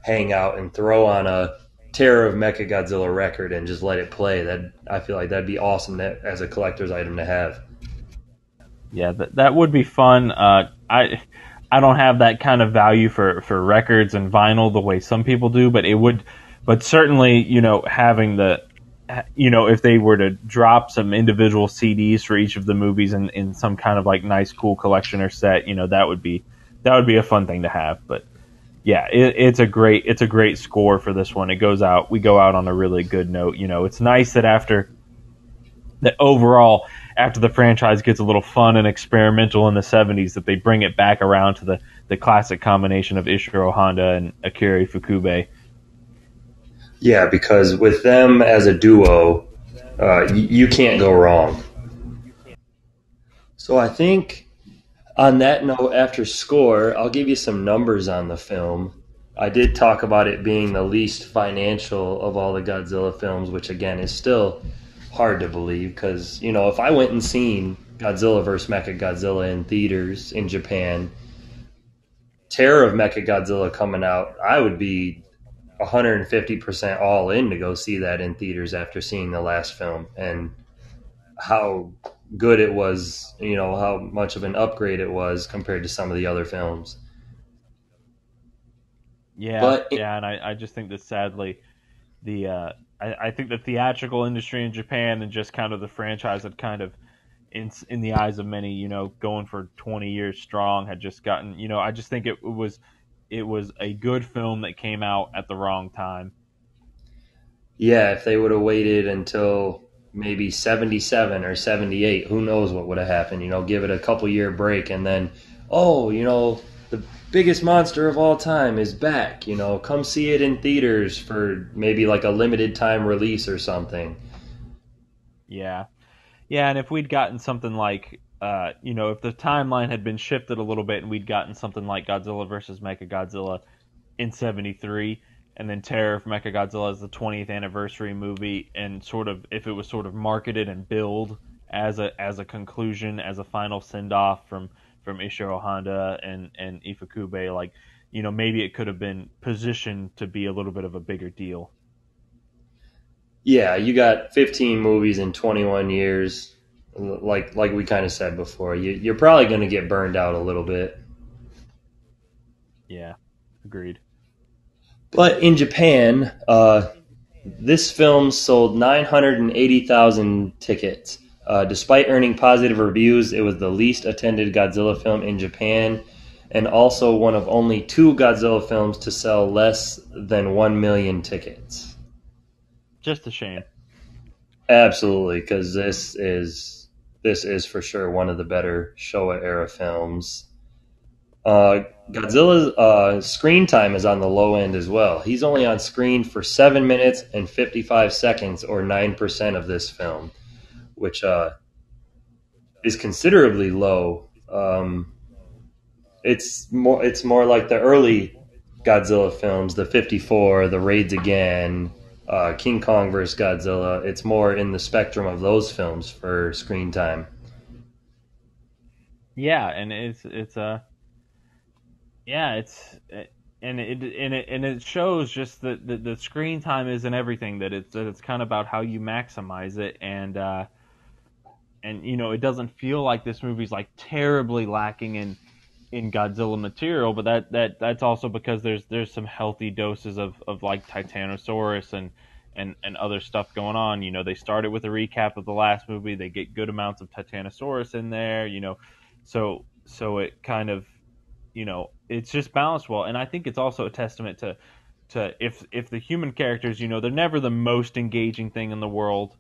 Speaker 1: hang out and throw on a Terror of Mechagodzilla record and just let it play. I feel like that'd be awesome as a collector's item to have.
Speaker 4: Yeah, that would be fun. I don't have that kind of value for records and vinyl the way some people do, but certainly, having if they were to drop some individual CDs for each of the movies in some kind of like nice, cool collection or set, that would be a fun thing to have. But yeah, it's a great score for this one. We go out on a really good note. It's nice that after the franchise gets a little fun and experimental in the 70s, that they bring it back around to the classic combination of Ishiro Honda and Akira Ifukube.
Speaker 1: Yeah, because with them as a duo, you can't go wrong. So I think on that note, after score, I'll give you some numbers on the film. I did talk about it being the least financial of all the Godzilla films, which again is still hard to believe, because if I went and seen Godzilla vs. Mechagodzilla in theaters in Japan, Terror of Mechagodzilla coming out, I would be 150% all in to go see that in theaters after seeing the last film and how good it was, how much of an upgrade it was compared to some of the other films.
Speaker 4: Yeah, and I just think that sadly I think the theatrical industry in Japan and just kind of the franchise had kind of, in the eyes of many, going for 20 years strong, had just gotten, I just think it was a good film that came out at the wrong time.
Speaker 1: Yeah, if they would have waited until maybe 77 or 78, who knows what would have happened, give it a couple year break, and then, the biggest monster of all time is back, come see it in theaters for maybe like a limited time release or something.
Speaker 4: Yeah, and if we'd gotten something like, if the timeline had been shifted a little bit and we'd gotten something like Godzilla vs. Mechagodzilla in 73, and then Terror of Mechagodzilla as the 20th anniversary movie, and sort of if it was sort of marketed and billed as a conclusion, as a final send off from Ishiro Honda and Ifukube, like, you know, maybe it could have been positioned to be a little bit of a bigger deal.
Speaker 1: Yeah, you got 15 movies in 21 years. Like we kind of said before, you're probably going to get burned out a little bit.
Speaker 4: Yeah, agreed.
Speaker 1: But in Japan, this film sold 980,000 tickets. Despite earning positive reviews, it was the least attended Godzilla film in Japan, and also one of only 2 Godzilla films to sell less than 1 million tickets.
Speaker 4: Just a shame.
Speaker 1: Absolutely, because this is for sure one of the better Showa era films. Godzilla's screen time is on the low end as well. He's only on screen for 7 minutes and 55 seconds, or 9% of this film, which is considerably low. It's more like the early Godzilla films, the 54, the Raids Again, King Kong vs. Godzilla. It's more in the spectrum of those films for screen time.
Speaker 4: Yeah, and it shows just that the screen time isn't everything. That it's kind of about how you maximize it, and you know, it doesn't feel like this movie's like terribly lacking in Godzilla material, but that's also because there's some healthy doses of like titanosaurus and other stuff going on. You know, they started with a recap of the last movie. They get good amounts of titanosaurus in there. You know, so it kind of, you know, it's just balanced well. And I think it's also a testament to if the human characters, you know, they're never the most engaging thing in the world,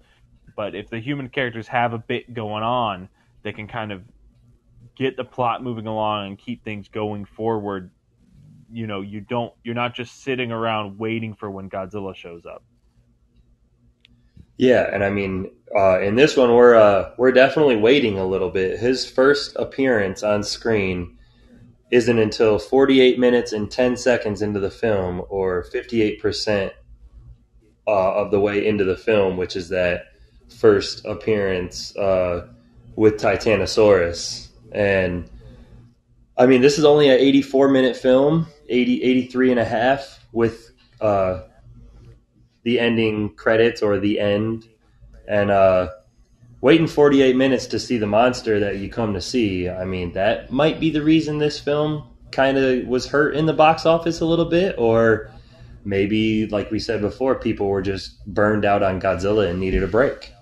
Speaker 4: but if the human characters have a bit going on, they can kind of get the plot moving along and keep things going forward. You know, you're not just sitting around waiting for when Godzilla shows up.
Speaker 1: Yeah, and I mean, in this one, we're definitely waiting a little bit. His first appearance on screen isn't until 48 minutes and 10 seconds into the film, or 58% of the way into the film, which is that first appearance with Titanosaurus. And I mean, this is only an 84-minute film, 83 and a half, with the ending credits, or the end. And waiting 48 minutes to see the monster that you come to see, I mean, that might be the reason this film kind of was hurt in the box office a little bit. Or maybe, like we said before, people were just burned out on Godzilla and needed a break.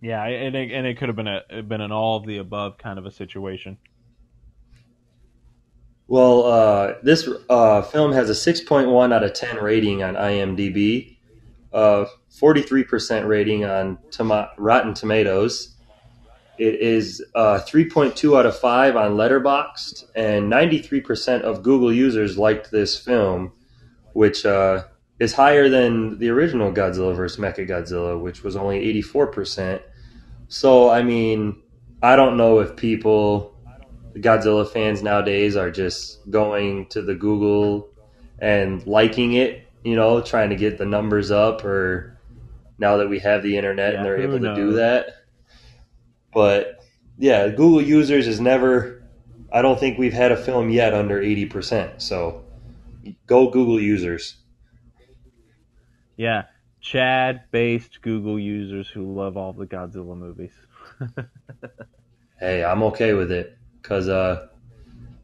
Speaker 4: Yeah, and it could have been an all of the above kind of a situation.
Speaker 1: Well, this film has a 6.1 out of 10 rating on IMDb, 43% rating on Rotten Tomatoes. It is 3.2 out of 5 on Letterboxd, and 93% of Google users liked this film, which is higher than the original Godzilla vs. Mechagodzilla, which was only 84%. So, I mean, I don't know if people, Godzilla fans nowadays, are just going to the Google and liking it, you know, trying to get the numbers up, or now that we have the internet and they're able to do that. But yeah, Google users is never, I don't think we've had a film yet under 80%. So go Google users.
Speaker 4: Yeah, Chad-based Google users who love all the Godzilla movies.
Speaker 1: Hey, I'm okay with it, because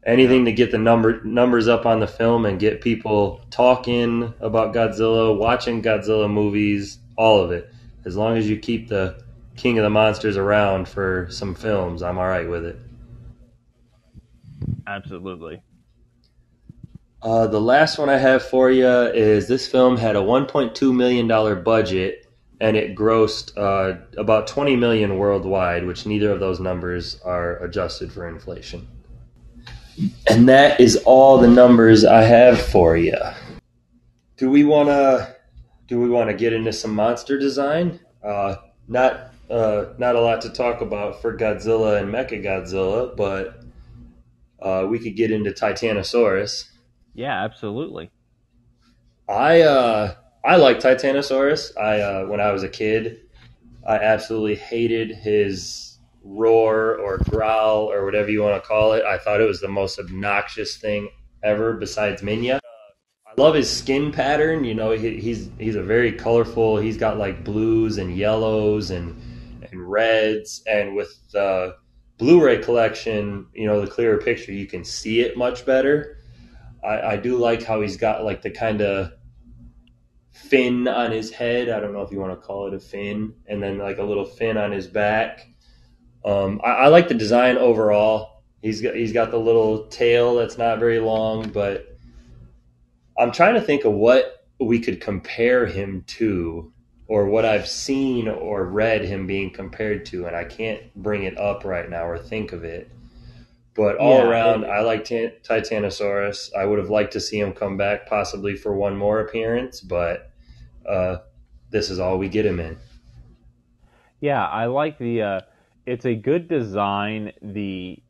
Speaker 1: anything to get the numbers up on the film and get people talking about Godzilla, watching Godzilla movies, all of it. As long as you keep the King of the Monsters around for some films, I'm all right with it.
Speaker 4: Absolutely.
Speaker 1: The last one I have for you is this film had a $1.2 million budget, and it grossed about $20 million worldwide, which neither of those numbers are adjusted for inflation. And that is all the numbers I have for you. Do we want to get into some monster design? Not a lot to talk about for Godzilla and Mechagodzilla, but we could get into Titanosaurus.
Speaker 4: Yeah, absolutely.
Speaker 1: I like Titanosaurus. I when I was a kid, I absolutely hated his roar or growl or whatever you want to call it. I thought it was the most obnoxious thing ever besides Minya. I love his skin pattern. You know, he's a very colorful. He's got like blues and yellows and reds, and with the Blu-ray collection, you know, the clearer picture, you can see it much better. I do like how he's got like the kind of fin on his head. I don't know if you want to call it a fin, and then like a little fin on his back. I like the design overall. He's got the little tail that's not very long, but I'm trying to think of what we could compare him to, or what I've seen or read him being compared to, and I can't bring it up right now or think of it. But all around, I like Titanosaurus. I would have liked to see him come back possibly for one more appearance, but this is all we get him in.
Speaker 4: Yeah, I like the. It's a good design. The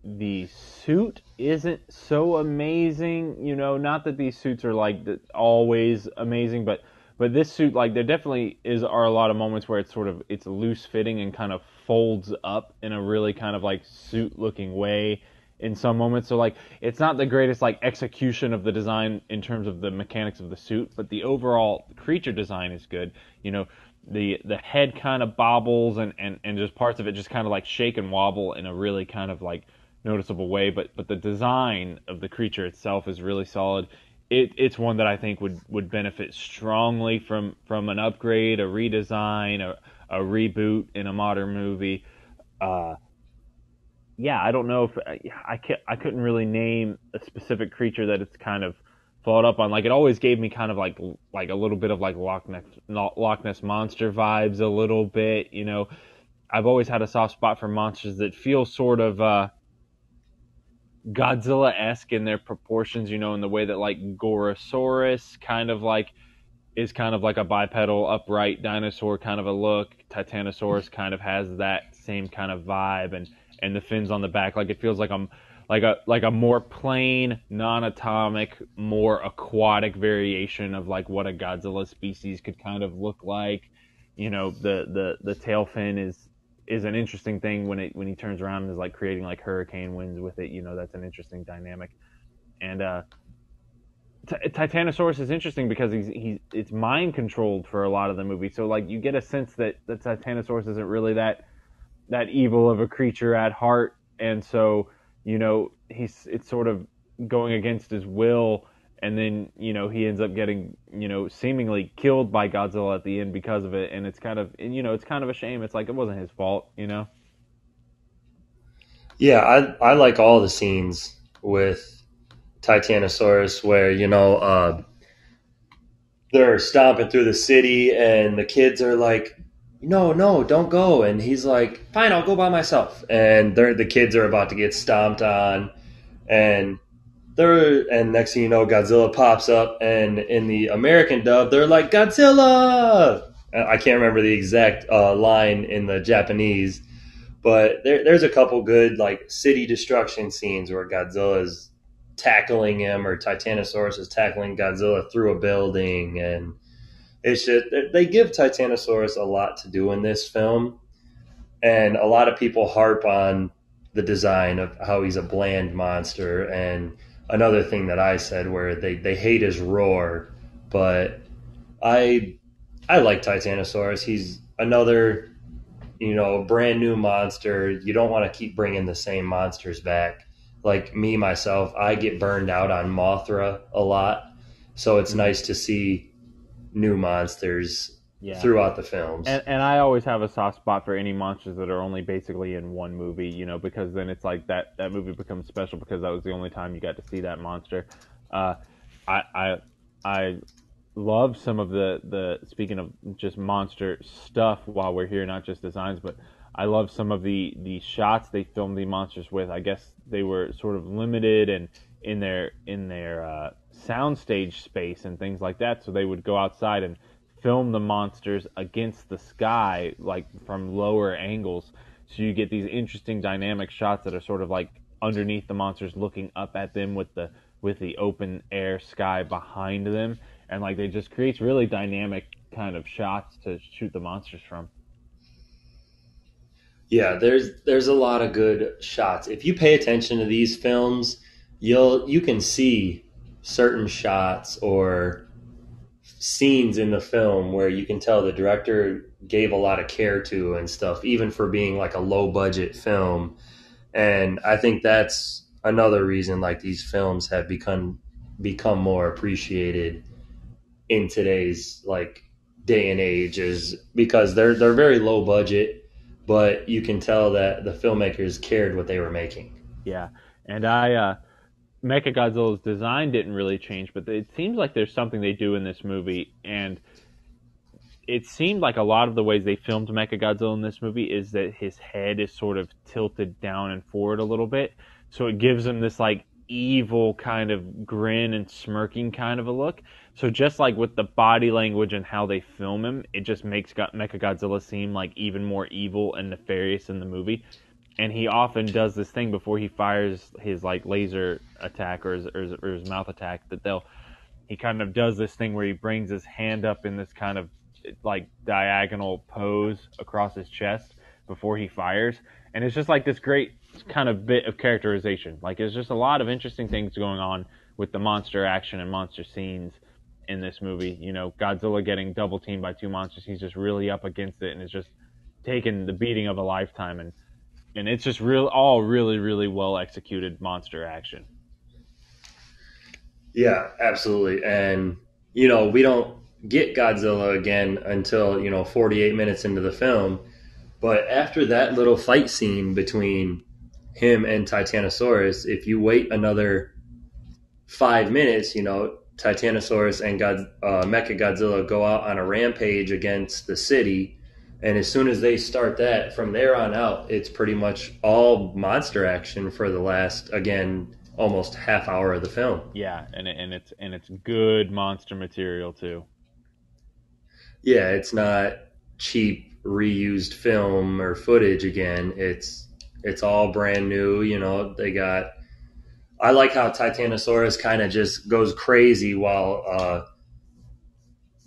Speaker 4: suit isn't so amazing, you know. Not that these suits are like always amazing, but this suit, like, there definitely are a lot of moments where it's loose fitting and kind of folds up in a really kind of like suit looking way in some moments. So like it's not the greatest like execution of the design in terms of the mechanics of the suit, but the overall creature design is good. You know, the head kind of bobbles and just parts of it just kind of like shake and wobble in a really kind of like noticeable way, but the design of the creature itself is really solid. It's one that I think would benefit strongly from an upgrade, a redesign, a reboot in a modern movie. Yeah, I don't know if I couldn't really name a specific creature that it's kind of followed up on. Like, it always gave me kind of like a little bit of like Loch Ness Monster vibes a little bit, you know. I've always had a soft spot for monsters that feel sort of Godzilla-esque in their proportions, you know, in the way that like Gorosaurus kind of like is kind of like a bipedal upright dinosaur kind of a look. Titanosaurus kind of has that same kind of vibe, and the fins on the back, like it feels like a more plain, non-atomic, more aquatic variation of like what a Godzilla species could kind of look like. You know, the tail fin is an interesting thing when he turns around and is like creating like hurricane winds with it. You know, that's an interesting dynamic. And Titanosaurus is interesting because it's mind controlled for a lot of the movie. So like you get a sense that Titanosaurus isn't really that evil of a creature at heart, and so, you know, it's sort of going against his will, and then, you know, he ends up getting, you know, seemingly killed by Godzilla at the end because of it, and it's kind of a shame. It's like it wasn't his fault, you know.
Speaker 1: Yeah, I like all the scenes with Titanosaurus where, you know, they're stomping through the city and the kids are like, no, don't go. And he's like, fine, I'll go by myself. And the kids are about to get stomped on. And next thing you know, Godzilla pops up. And in the American dub, they're like, Godzilla! I can't remember the exact line in the Japanese. But there's a couple good like city destruction scenes where Godzilla's tackling him, or Titanosaurus is tackling Godzilla through a building, and it's just they give Titanosaurus a lot to do in this film, and a lot of people harp on the design of how he's a bland monster. And another thing that I said where they hate his roar, but I like Titanosaurus. He's another, you know, brand new monster. You don't want to keep bringing the same monsters back. Like me, myself, I get burned out on Mothra a lot. So it's nice to see new monsters throughout the films.
Speaker 4: And I always have a soft spot for any monsters that are only basically in one movie, you know, because then it's like that movie becomes special because that was the only time you got to see that monster. I love some of the speaking of just monster stuff while we're here, not just designs, but I love some of the shots they filmed the monsters with. I guess they were sort of limited and in their soundstage space and things like that, so they would go outside and film the monsters against the sky, like from lower angles, so you get these interesting dynamic shots that are sort of like underneath the monsters looking up at them with the open air sky behind them. and like it just creates really dynamic kind of shots to shoot the monsters from.
Speaker 1: Yeah, there's a lot of good shots. If you pay attention to these films, you can see certain shots or scenes in the film where you can tell the director gave a lot of care to and stuff, even for being like a low budget film. And I think that's another reason like these films have become more appreciated in today's like day and age, is because they're very low budget, but you can tell that the filmmakers cared what they were making.
Speaker 4: Yeah, and Mechagodzilla's design didn't really change, but it seems like there's something they do in this movie, and it seemed like a lot of the ways they filmed Mechagodzilla in this movie is that his head is sort of tilted down and forward a little bit, so it gives him this like evil kind of grin and smirking kind of a look. So just like with the body language and how they film him, it just makes Mechagodzilla seem like even more evil and nefarious in the movie. And he often does this thing before he fires his like laser attack or his mouth attack, that he kind of does this thing where he brings his hand up in this kind of like diagonal pose across his chest before he fires. And it's just like this great kind of bit of characterization. Like there's just a lot of interesting things going on with the monster action and monster scenes in this movie. You know, Godzilla getting double teamed by two monsters, he's just really up against it and is just taking the beating of a lifetime, and it's just all really, really well executed monster action.
Speaker 1: Yeah, absolutely. And, you know, we don't get Godzilla again until, 48 minutes into the film. But after that little fight scene between him and Titanosaurus, if you wait another 5 minutes, Titanosaurus and Mechagodzilla go out on a rampage against the city. And as soon as they start that, from there on out, it's pretty much all monster action for the last, again, almost half hour of the film.
Speaker 4: Yeah, and it's good monster material too.
Speaker 1: Yeah, it's not cheap reused film or footage again. It's all brand new. I like how Titanosaurus kind of just goes crazy while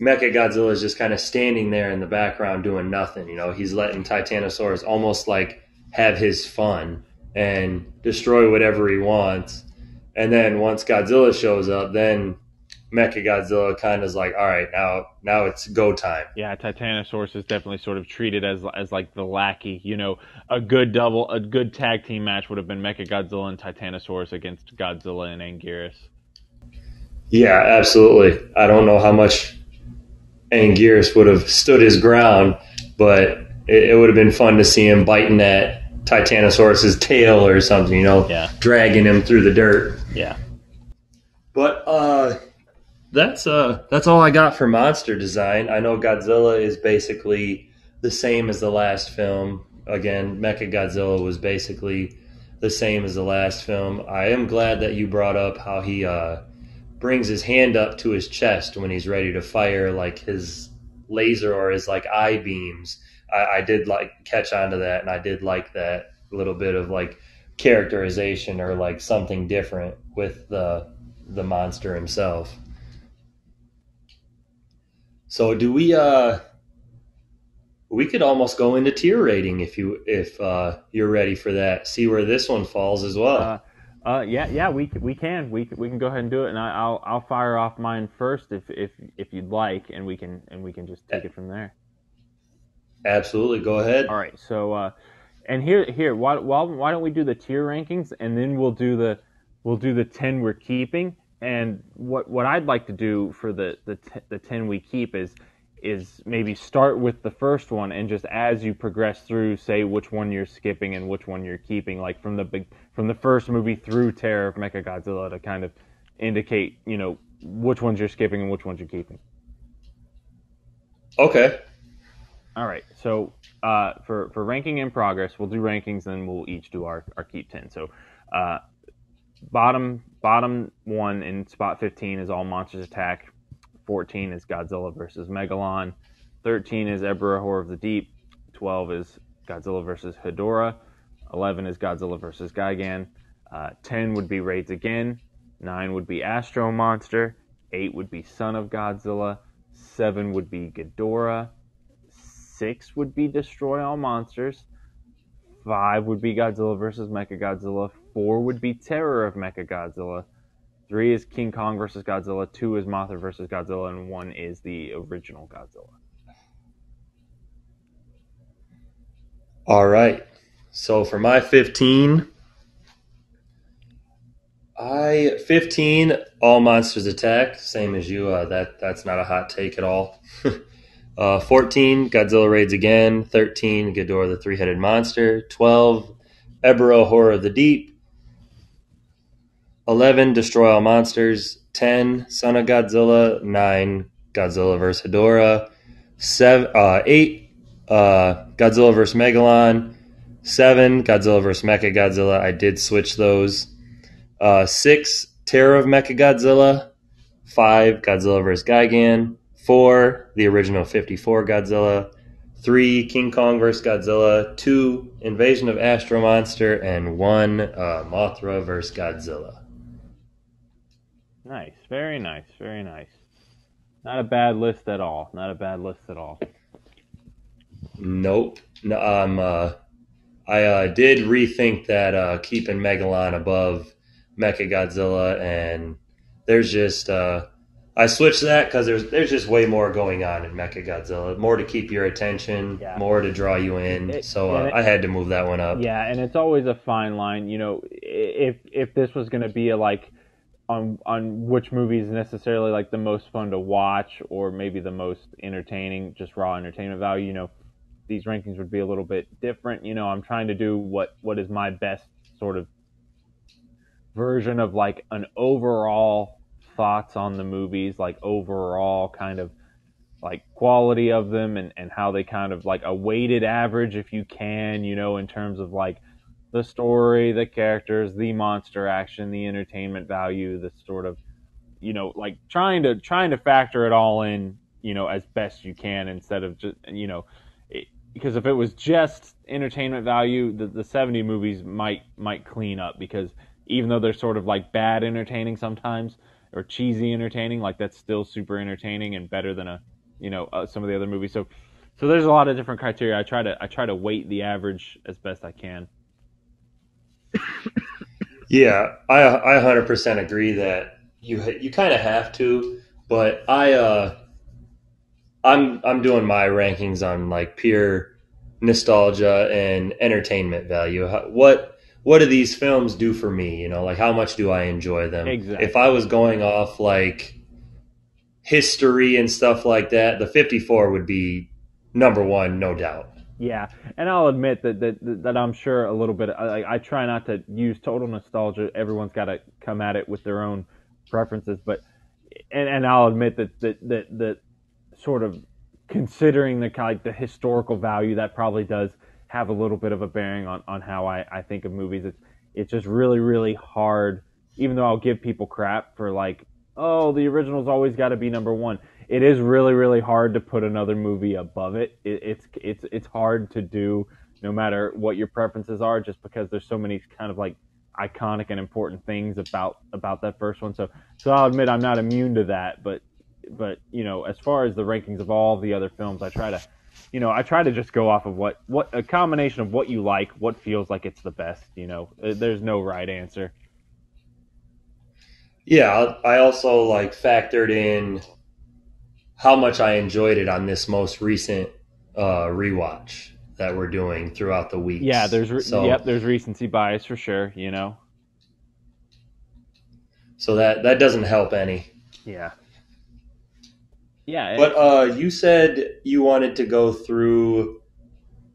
Speaker 1: Mechagodzilla is just kind of standing there in the background doing nothing. He's letting Titanosaurus almost like have his fun and destroy whatever he wants. And then once Godzilla shows up, then Mechagodzilla kind of is like, all right, now it's go time.
Speaker 4: Yeah, Titanosaurus is definitely sort of treated as like the lackey. A good tag team match would have been Mechagodzilla and Titanosaurus against Godzilla and Anguirus.
Speaker 1: Yeah, absolutely. I don't know how much Anguirus would have stood his ground, but it would have been fun to see him biting at Titanosaurus's tail or something, dragging him through the dirt.
Speaker 4: Yeah.
Speaker 1: But that's all I got for monster design. I know Godzilla is basically the same as the last film. Again, Mechagodzilla was basically the same as the last film. I am glad that you brought up how he brings his hand up to his chest when he's ready to fire like his laser or his like eye beams. I did like catch on to that, and I did like that little bit of like characterization or like something different with the monster himself. So do we could almost go into tier rating if you're ready for that. See where this one falls as well.
Speaker 4: Yeah, we can go ahead and do it, and I'll fire off mine first if you'd like, and we can just take it from there.
Speaker 1: Absolutely, go ahead.
Speaker 4: All right, so and here why don't we do the tier rankings, and then we'll do the 10 we're keeping. And what I'd like to do for the 10 we keep is maybe start with the first one, and just as you progress through, say which one you're skipping and which one you're keeping, like from the first movie through Terror of Mechagodzilla, to kind of indicate which ones you're skipping and which ones you're keeping.
Speaker 1: Okay.
Speaker 4: All right. So for ranking in progress, we'll do rankings, and we'll each do our keep 10. So bottom one in spot 15 is All Monsters Attack. 14 is Godzilla vs. Megalon. 13 is Ebra, Horror of the Deep. 12 is Godzilla vs. Hedorah. 11 is Godzilla vs. Gigan. 10 would be Raids Again. 9 would be Astro Monster. 8 would be Son of Godzilla. 7 would be Ghidorah. 6 would be Destroy All Monsters. 5 would be Godzilla vs. Mechagodzilla. 4 would be Terror of Mechagodzilla. 3 is King Kong vs. Godzilla. 2 is Mothra vs. Godzilla. And 1 is the original Godzilla.
Speaker 1: All right. So for my 15, 15, All Monsters Attack, same as you. That's not a hot take at all. 14, Godzilla Raids Again. 13, Ghidorah the Three-Headed Monster. 12, Ebero Horror of the Deep. 11, Destroy All Monsters. 10, Son of Godzilla. 9, Godzilla vs. Ghidorah. 8, Godzilla vs. Megalon. 7, Godzilla vs. Mechagodzilla. I did switch those. 6, Terror of Mechagodzilla. 5, Godzilla vs. Gigan. 4, the original 54 Godzilla. 3, King Kong vs. Godzilla. 2, Invasion of Astro Monster. And 1, Mothra vs. Godzilla.
Speaker 4: Nice. Very nice. Very nice. Not a bad list at all. Not a bad list at all.
Speaker 1: Nope. No, I did rethink that keeping Megalon above Mechagodzilla, and there's just I switched that because there's just way more going on in Mechagodzilla, more to keep your attention, more to draw you in. I had to move that one up.
Speaker 4: Yeah, and it's always a fine line. You know, if this was going to be a like on which movie is necessarily like the most fun to watch or maybe the most entertaining, just raw entertainment value, you know, these rankings would be a little bit different. You know, I'm trying to do what is my best sort of version of like an overall thoughts on the movies, like overall kind of like quality of them and how they kind of like a weighted average if you can, you know, in terms of like the story, the characters, the monster action, the entertainment value, the sort of, you know, like trying to factor it all in, you know, as best you can instead of just, you know, because if it was just entertainment value, the 70 movies might clean up, because even though they're sort of like bad entertaining sometimes or cheesy entertaining, like that's still super entertaining and better than some of the other movies. So there's a lot of different criteria. I try to weight the average as best I can.
Speaker 1: Yeah, I 100% agree that you kind of have to, but I'm doing my rankings on like pure nostalgia and entertainment value. What do these films do for me? You know, like how much do I enjoy them?
Speaker 4: Exactly.
Speaker 1: If I was going off like history and stuff like that, the 54 would be number one, no doubt.
Speaker 4: Yeah, and I'll admit that I'm sure a little bit. I try not to use total nostalgia. Everyone's got to come at it with their own preferences, but and I'll admit that sort of considering the historical value, that probably does have a little bit of a bearing on how I think of movies. It's just really, really hard, even though I'll give people crap for like, oh, the original's always got to be number one. It is really, really hard to put another movie above it. It's hard to do no matter what your preferences are, just because there's so many kind of like iconic and important things about that first one. So I'll admit I'm not immune to that, but you know, as far as the rankings of all the other films, I try to just go off of what a combination of what you like, what feels like it's the best. You know, there's no right answer.
Speaker 1: Yeah, I also like factored in how much I enjoyed it on this most recent rewatch that we're doing throughout the week.
Speaker 4: Yeah, there's recency bias for sure, you know.
Speaker 1: So that doesn't help any.
Speaker 4: Yeah. Yeah.
Speaker 1: But you said you wanted to go through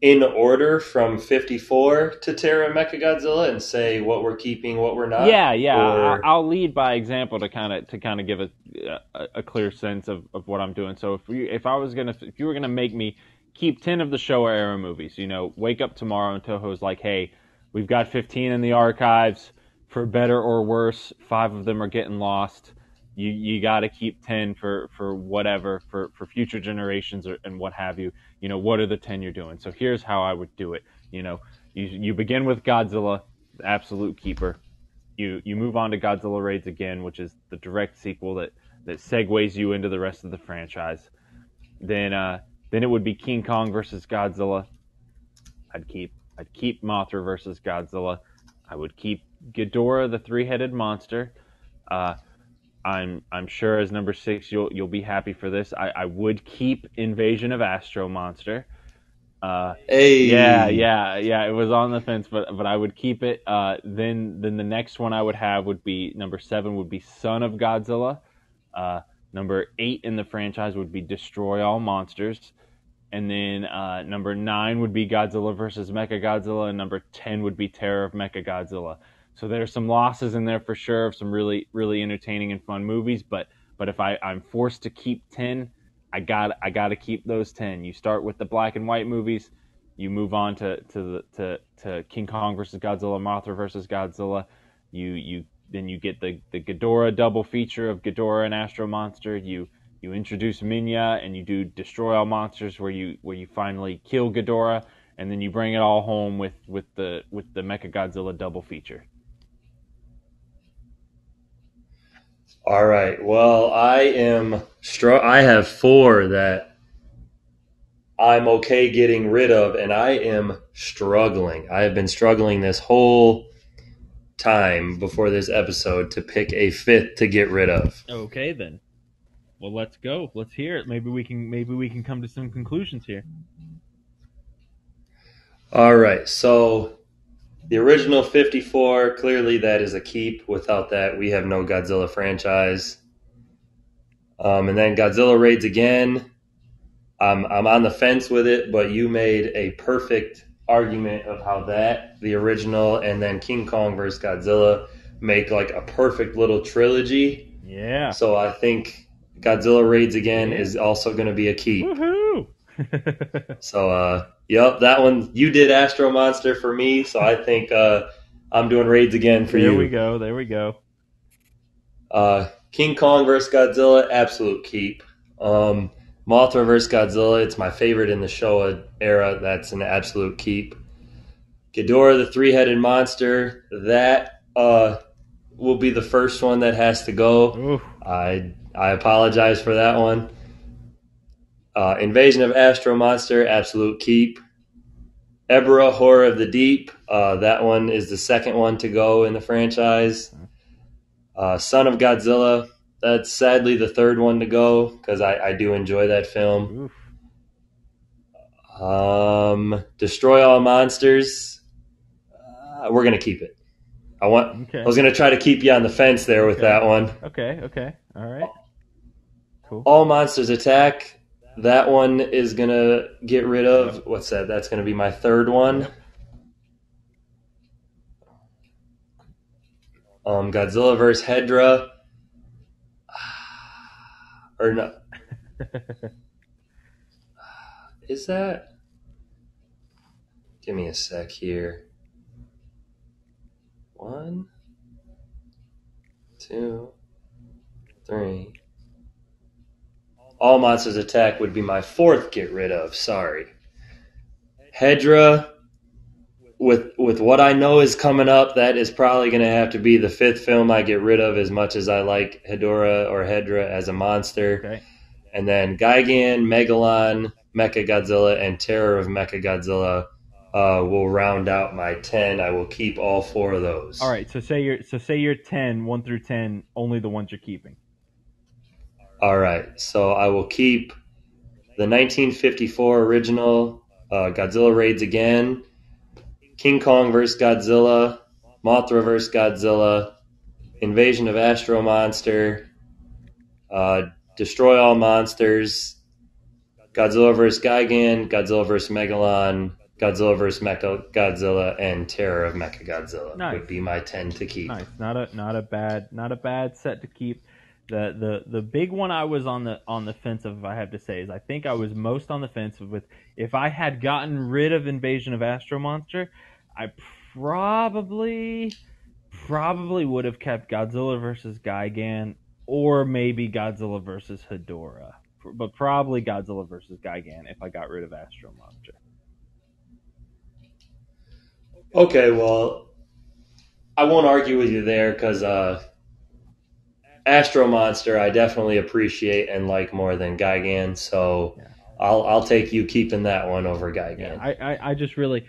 Speaker 1: in order from 54 to Terra Mechagodzilla and say what we're keeping, what we're not.
Speaker 4: Yeah.
Speaker 1: Or...
Speaker 4: I'll lead by example to kind of give a clear sense of what I'm doing. So if you were gonna make me keep 10 of the Showa era movies, you know, wake up tomorrow and Toho's like, hey, we've got 15 in the archives, for better or worse, 5 of them are getting lost. You got to keep 10 for whatever, for future generations and what have you. You know, what are the 10 you're doing? So here's how I would do it. You know, you begin with Godzilla, the absolute keeper. You move on to Godzilla Raids Again, which is the direct sequel that that segues you into the rest of the franchise. Then it would be King Kong versus Godzilla. I'd keep Mothra versus Godzilla. I would keep Ghidorah, the three-headed monster. I'm sure as number 6 you'll be happy for this. I would keep Invasion of Astro Monster.
Speaker 1: Hey.
Speaker 4: Yeah. It was on the fence, but I would keep it. Then the next one I would have would be number 7 would be Son of Godzilla. Number 8 in the franchise would be Destroy All Monsters. And then number 9 would be Godzilla versus Mechagodzilla, and number 10 would be Terror of Mechagodzilla. So there's some losses in there for sure of some really, really entertaining and fun movies. But if I'm forced to keep 10, I got to keep those 10. You start with the black and white movies, you move on to King Kong versus Godzilla, Mothra versus Godzilla. Then you get the Ghidorah double feature of Ghidorah and Astro Monster. You introduce Minya, and you do Destroy All Monsters, where you finally kill Ghidorah, and then you bring it all home with the Mechagodzilla double feature.
Speaker 1: All right. Well, I have 4 that I'm okay getting rid of, and I am struggling. I have been struggling this whole time before this episode to pick a 5th to get rid of.
Speaker 4: Okay, then. Well, let's go. Let's hear it. Maybe we can come to some conclusions here.
Speaker 1: All right. So the original 54, clearly that is a keep. Without that, we have no Godzilla franchise. And then Godzilla Raids Again. I'm on the fence with it, but you made a perfect argument of how the original, and then King Kong vs. Godzilla make like a perfect little trilogy.
Speaker 4: Yeah.
Speaker 1: So I think Godzilla Raids Again is also going to be a keep.
Speaker 4: Woohoo!
Speaker 1: So, yep, that one, you did Astro Monster for me, so I think I'm doing Raids Again for you.
Speaker 4: There we go.
Speaker 1: King Kong vs. Godzilla, absolute keep. Mothra vs. Godzilla, it's my favorite in the Showa era. That's an absolute keep. Ghidorah, the three-headed monster, that will be the first one that has to go.
Speaker 4: Oof.
Speaker 1: I apologize for that one. Invasion of Astro Monster, absolute keep. Ebra, Horror of the Deep, that one is the second one to go in the franchise. Son of Godzilla, that's sadly the third one to go because I do enjoy that film. Destroy All Monsters, we're going to keep it. I was going to try to keep you on the fence there with that one.
Speaker 4: Okay. All right. Cool.
Speaker 1: All Monsters Attack, that one is going to get rid of. Yep. What's that? That's going to be my third one. Yep. Godzilla vs. Hedra. Or no. Is that? Give me a sec here. 1, 2, 3. All Monsters Attack would be my fourth get rid of. Sorry. Hedra, with what I know is coming up, that is probably going to have to be the fifth film I get rid of, as much as I like Hedra as a monster.
Speaker 4: Okay.
Speaker 1: And then Gigan, Megalon, Mechagodzilla, and Terror of Mechagodzilla will round out my 10. I will keep all 4 of those.
Speaker 4: All right. So say your 10, 1 through 10, only the ones you're keeping.
Speaker 1: All right, so I will keep the 1954 original, Godzilla Raids Again, King Kong vs. Godzilla, Mothra vs. Godzilla, Invasion of Astro Monster, Destroy All Monsters, Godzilla vs. Gigan, Godzilla vs. Megalon, Godzilla vs. Mechagodzilla, and Terror of Mechagodzilla.
Speaker 4: Nice.
Speaker 1: Would be my 10 to keep.
Speaker 4: Nice, not a bad set to keep. The big one I was on the fence of, I have to say, is I think I was most on the fence with, if I had gotten rid of Invasion of Astro Monster, I probably would have kept Godzilla versus Gigan, or maybe Godzilla versus Hedorah, but probably Godzilla versus Gigan if I got rid of Astro Monster.
Speaker 1: Okay, well, I won't argue with you there because Astro Monster I definitely appreciate and like more than Gigan, so I'll take you keeping that one over Gigan.
Speaker 4: Yeah, I just really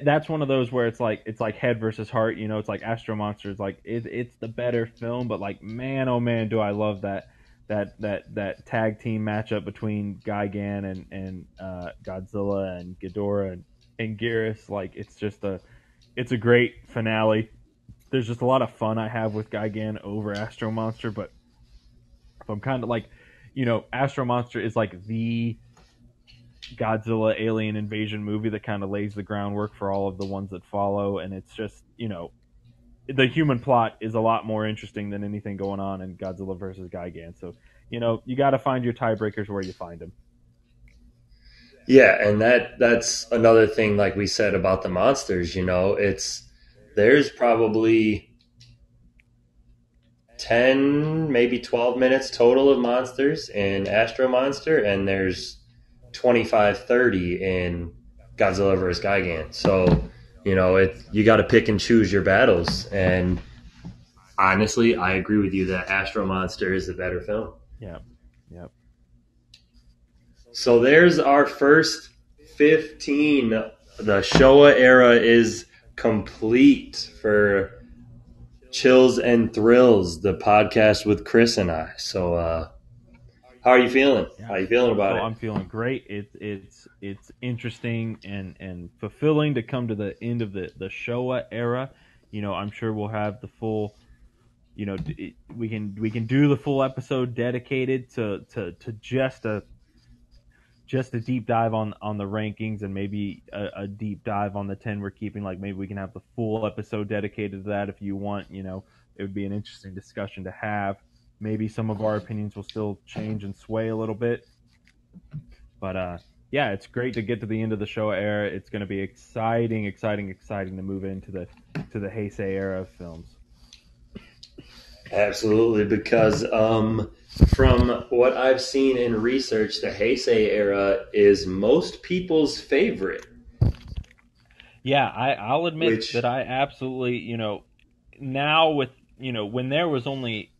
Speaker 4: that's one of those where it's like head versus heart. It's like Astro Monster is like it's the better film, but like man, oh man, do I love that tag team matchup between Gigan and Godzilla and Ghidorah and Geras. Like it's a great finale. There's just a lot of fun I have with Gigan over Astro Monster, but if I'm kind of like, Astro Monster is like the Godzilla alien invasion movie that kind of lays the groundwork for all of the ones that follow, and it's just, the human plot is a lot more interesting than anything going on in Godzilla versus Gigan. So, you got to find your tiebreakers where you find them.
Speaker 1: Yeah, and that's another thing, like we said about the monsters. There's probably 10, maybe 12 minutes total of monsters in Astro Monster, and there's 25, 30 in Godzilla vs. Gigan. So, you got to pick and choose your battles. And honestly, I agree with you that Astro Monster is the better film.
Speaker 4: Yeah. Yep.
Speaker 1: So there's our first 15. The Showa era is complete for Chills and Thrills, the podcast with Chris and I. So, how are you feeling?
Speaker 4: Yeah.
Speaker 1: How are you feeling about it?
Speaker 4: I'm feeling great. It's interesting and fulfilling to come to the end of the Showa era. I'm sure we'll have the full. We can do the full episode dedicated to just a deep dive on the rankings and maybe a deep dive on the 10 we're keeping. Like maybe we can have the full episode dedicated to that if you want. It would be an interesting discussion to have. Maybe some of our opinions will still change and sway a little bit. But yeah, it's great to get to the end of the Showa era. It's going to be exciting to move into the Heisei era of films.
Speaker 1: Absolutely, because from what I've seen in research, the Heisei era is most people's favorite.
Speaker 4: Yeah, I'll admit that I absolutely, now with, when there was only,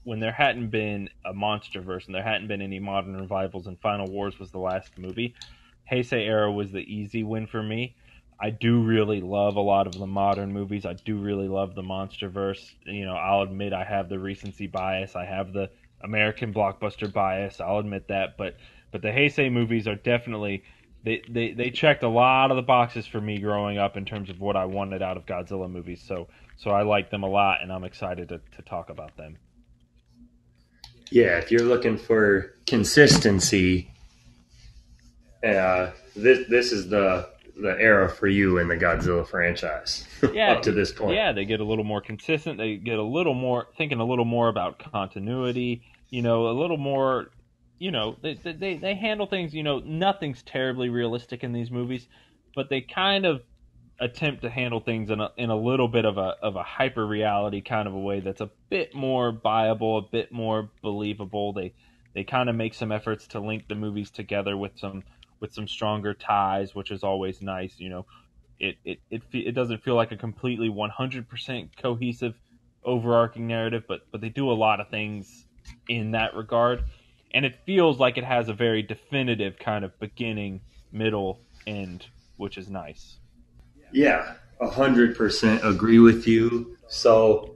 Speaker 4: when there hadn't been a MonsterVerse and there hadn't been any modern revivals and Final Wars was the last movie, Heisei era was the easy win for me. I do really love a lot of the modern movies. I do really love the MonsterVerse. I'll admit I have the recency bias. I have the American blockbuster bias. I'll admit that. But the Heisei movies are definitely they checked a lot of the boxes for me growing up in terms of what I wanted out of Godzilla movies. So I like them a lot, and I'm excited to talk about them.
Speaker 1: Yeah, if you're looking for consistency, this is the era for you in the Godzilla franchise.
Speaker 4: Yeah,
Speaker 1: up to this point.
Speaker 4: Yeah, they get a little more consistent. They get a little more thinking a little more about continuity. A little more. They handle things. Nothing's terribly realistic in these movies, but they kind of attempt to handle things in a little bit of a hyper reality kind of a way that's a bit more viable, a bit more believable. They kind of make some efforts to link the movies together with some stronger ties, which is always nice. It doesn't feel like a completely 100% cohesive, overarching narrative, but they do a lot of things in that regard, and it feels like it has a very definitive kind of beginning, middle, end, which is nice.
Speaker 1: Yeah, 100% agree with you. So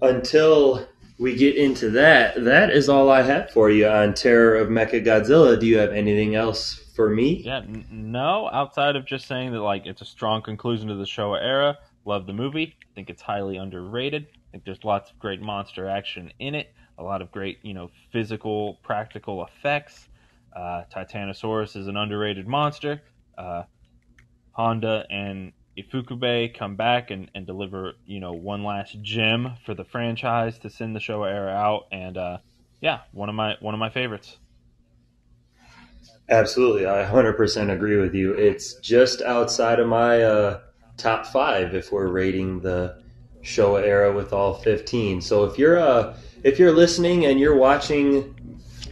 Speaker 1: until we get into that is all I have for you on Terror of Mechagodzilla. Do you have anything else for me?
Speaker 4: Yeah, no, outside of just saying that it's a strong conclusion to the Showa era. Love the movie. I think it's highly underrated. I think there's lots of great monster action in it. A lot of great, physical, practical effects. Titanosaurus is an underrated monster. Honda and Ifukube come back and deliver, one last gem for the franchise to send the Showa era out. And one of my favorites.
Speaker 1: Absolutely, I 100% agree with you. It's just outside of my top 5 if we're rating the Showa era with all 15. So if you're listening and you're watching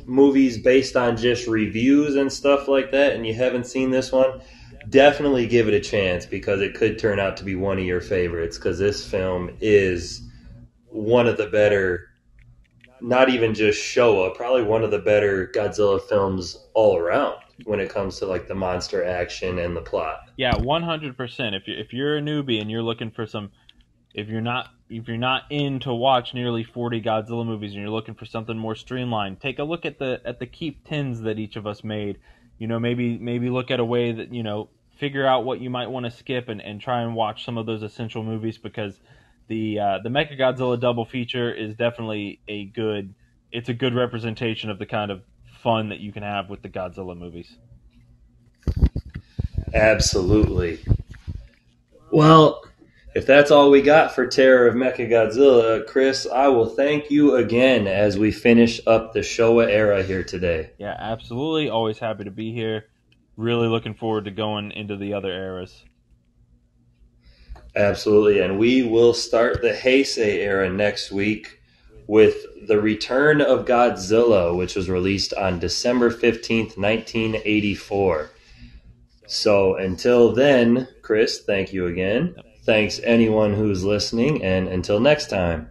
Speaker 1: movies based on just reviews and stuff like that, and you haven't seen this one, definitely give it a chance because it could turn out to be one of your favorites. Because this film is one of the better not even just Showa, probably one of the better Godzilla films all around when it comes to like the monster action and the plot.
Speaker 4: Yeah, 100%. If you're a newbie and you're looking for some, if you're not in to watch nearly 40 Godzilla movies and you're looking for something more streamlined, take a look at the keep 10s that each of us made. You know, maybe look at a way that, you know, figure out what you might want to skip and try and watch some of those essential movies, because the Mechagodzilla double feature is definitely a good representation of the kind of fun that you can have with the Godzilla movies.
Speaker 1: Absolutely. Well, if that's all we got for Terror of Mechagodzilla, Chris, I will thank you again as we finish up the Showa era here today.
Speaker 4: Yeah, absolutely. Always happy to be here. Really looking forward to going into the other eras.
Speaker 1: Absolutely. And we will start the Heisei era next week with The Return of Godzilla, which was released on December 15th, 1984. So until then, Chris, thank you again. Thanks anyone who's listening, and until next time.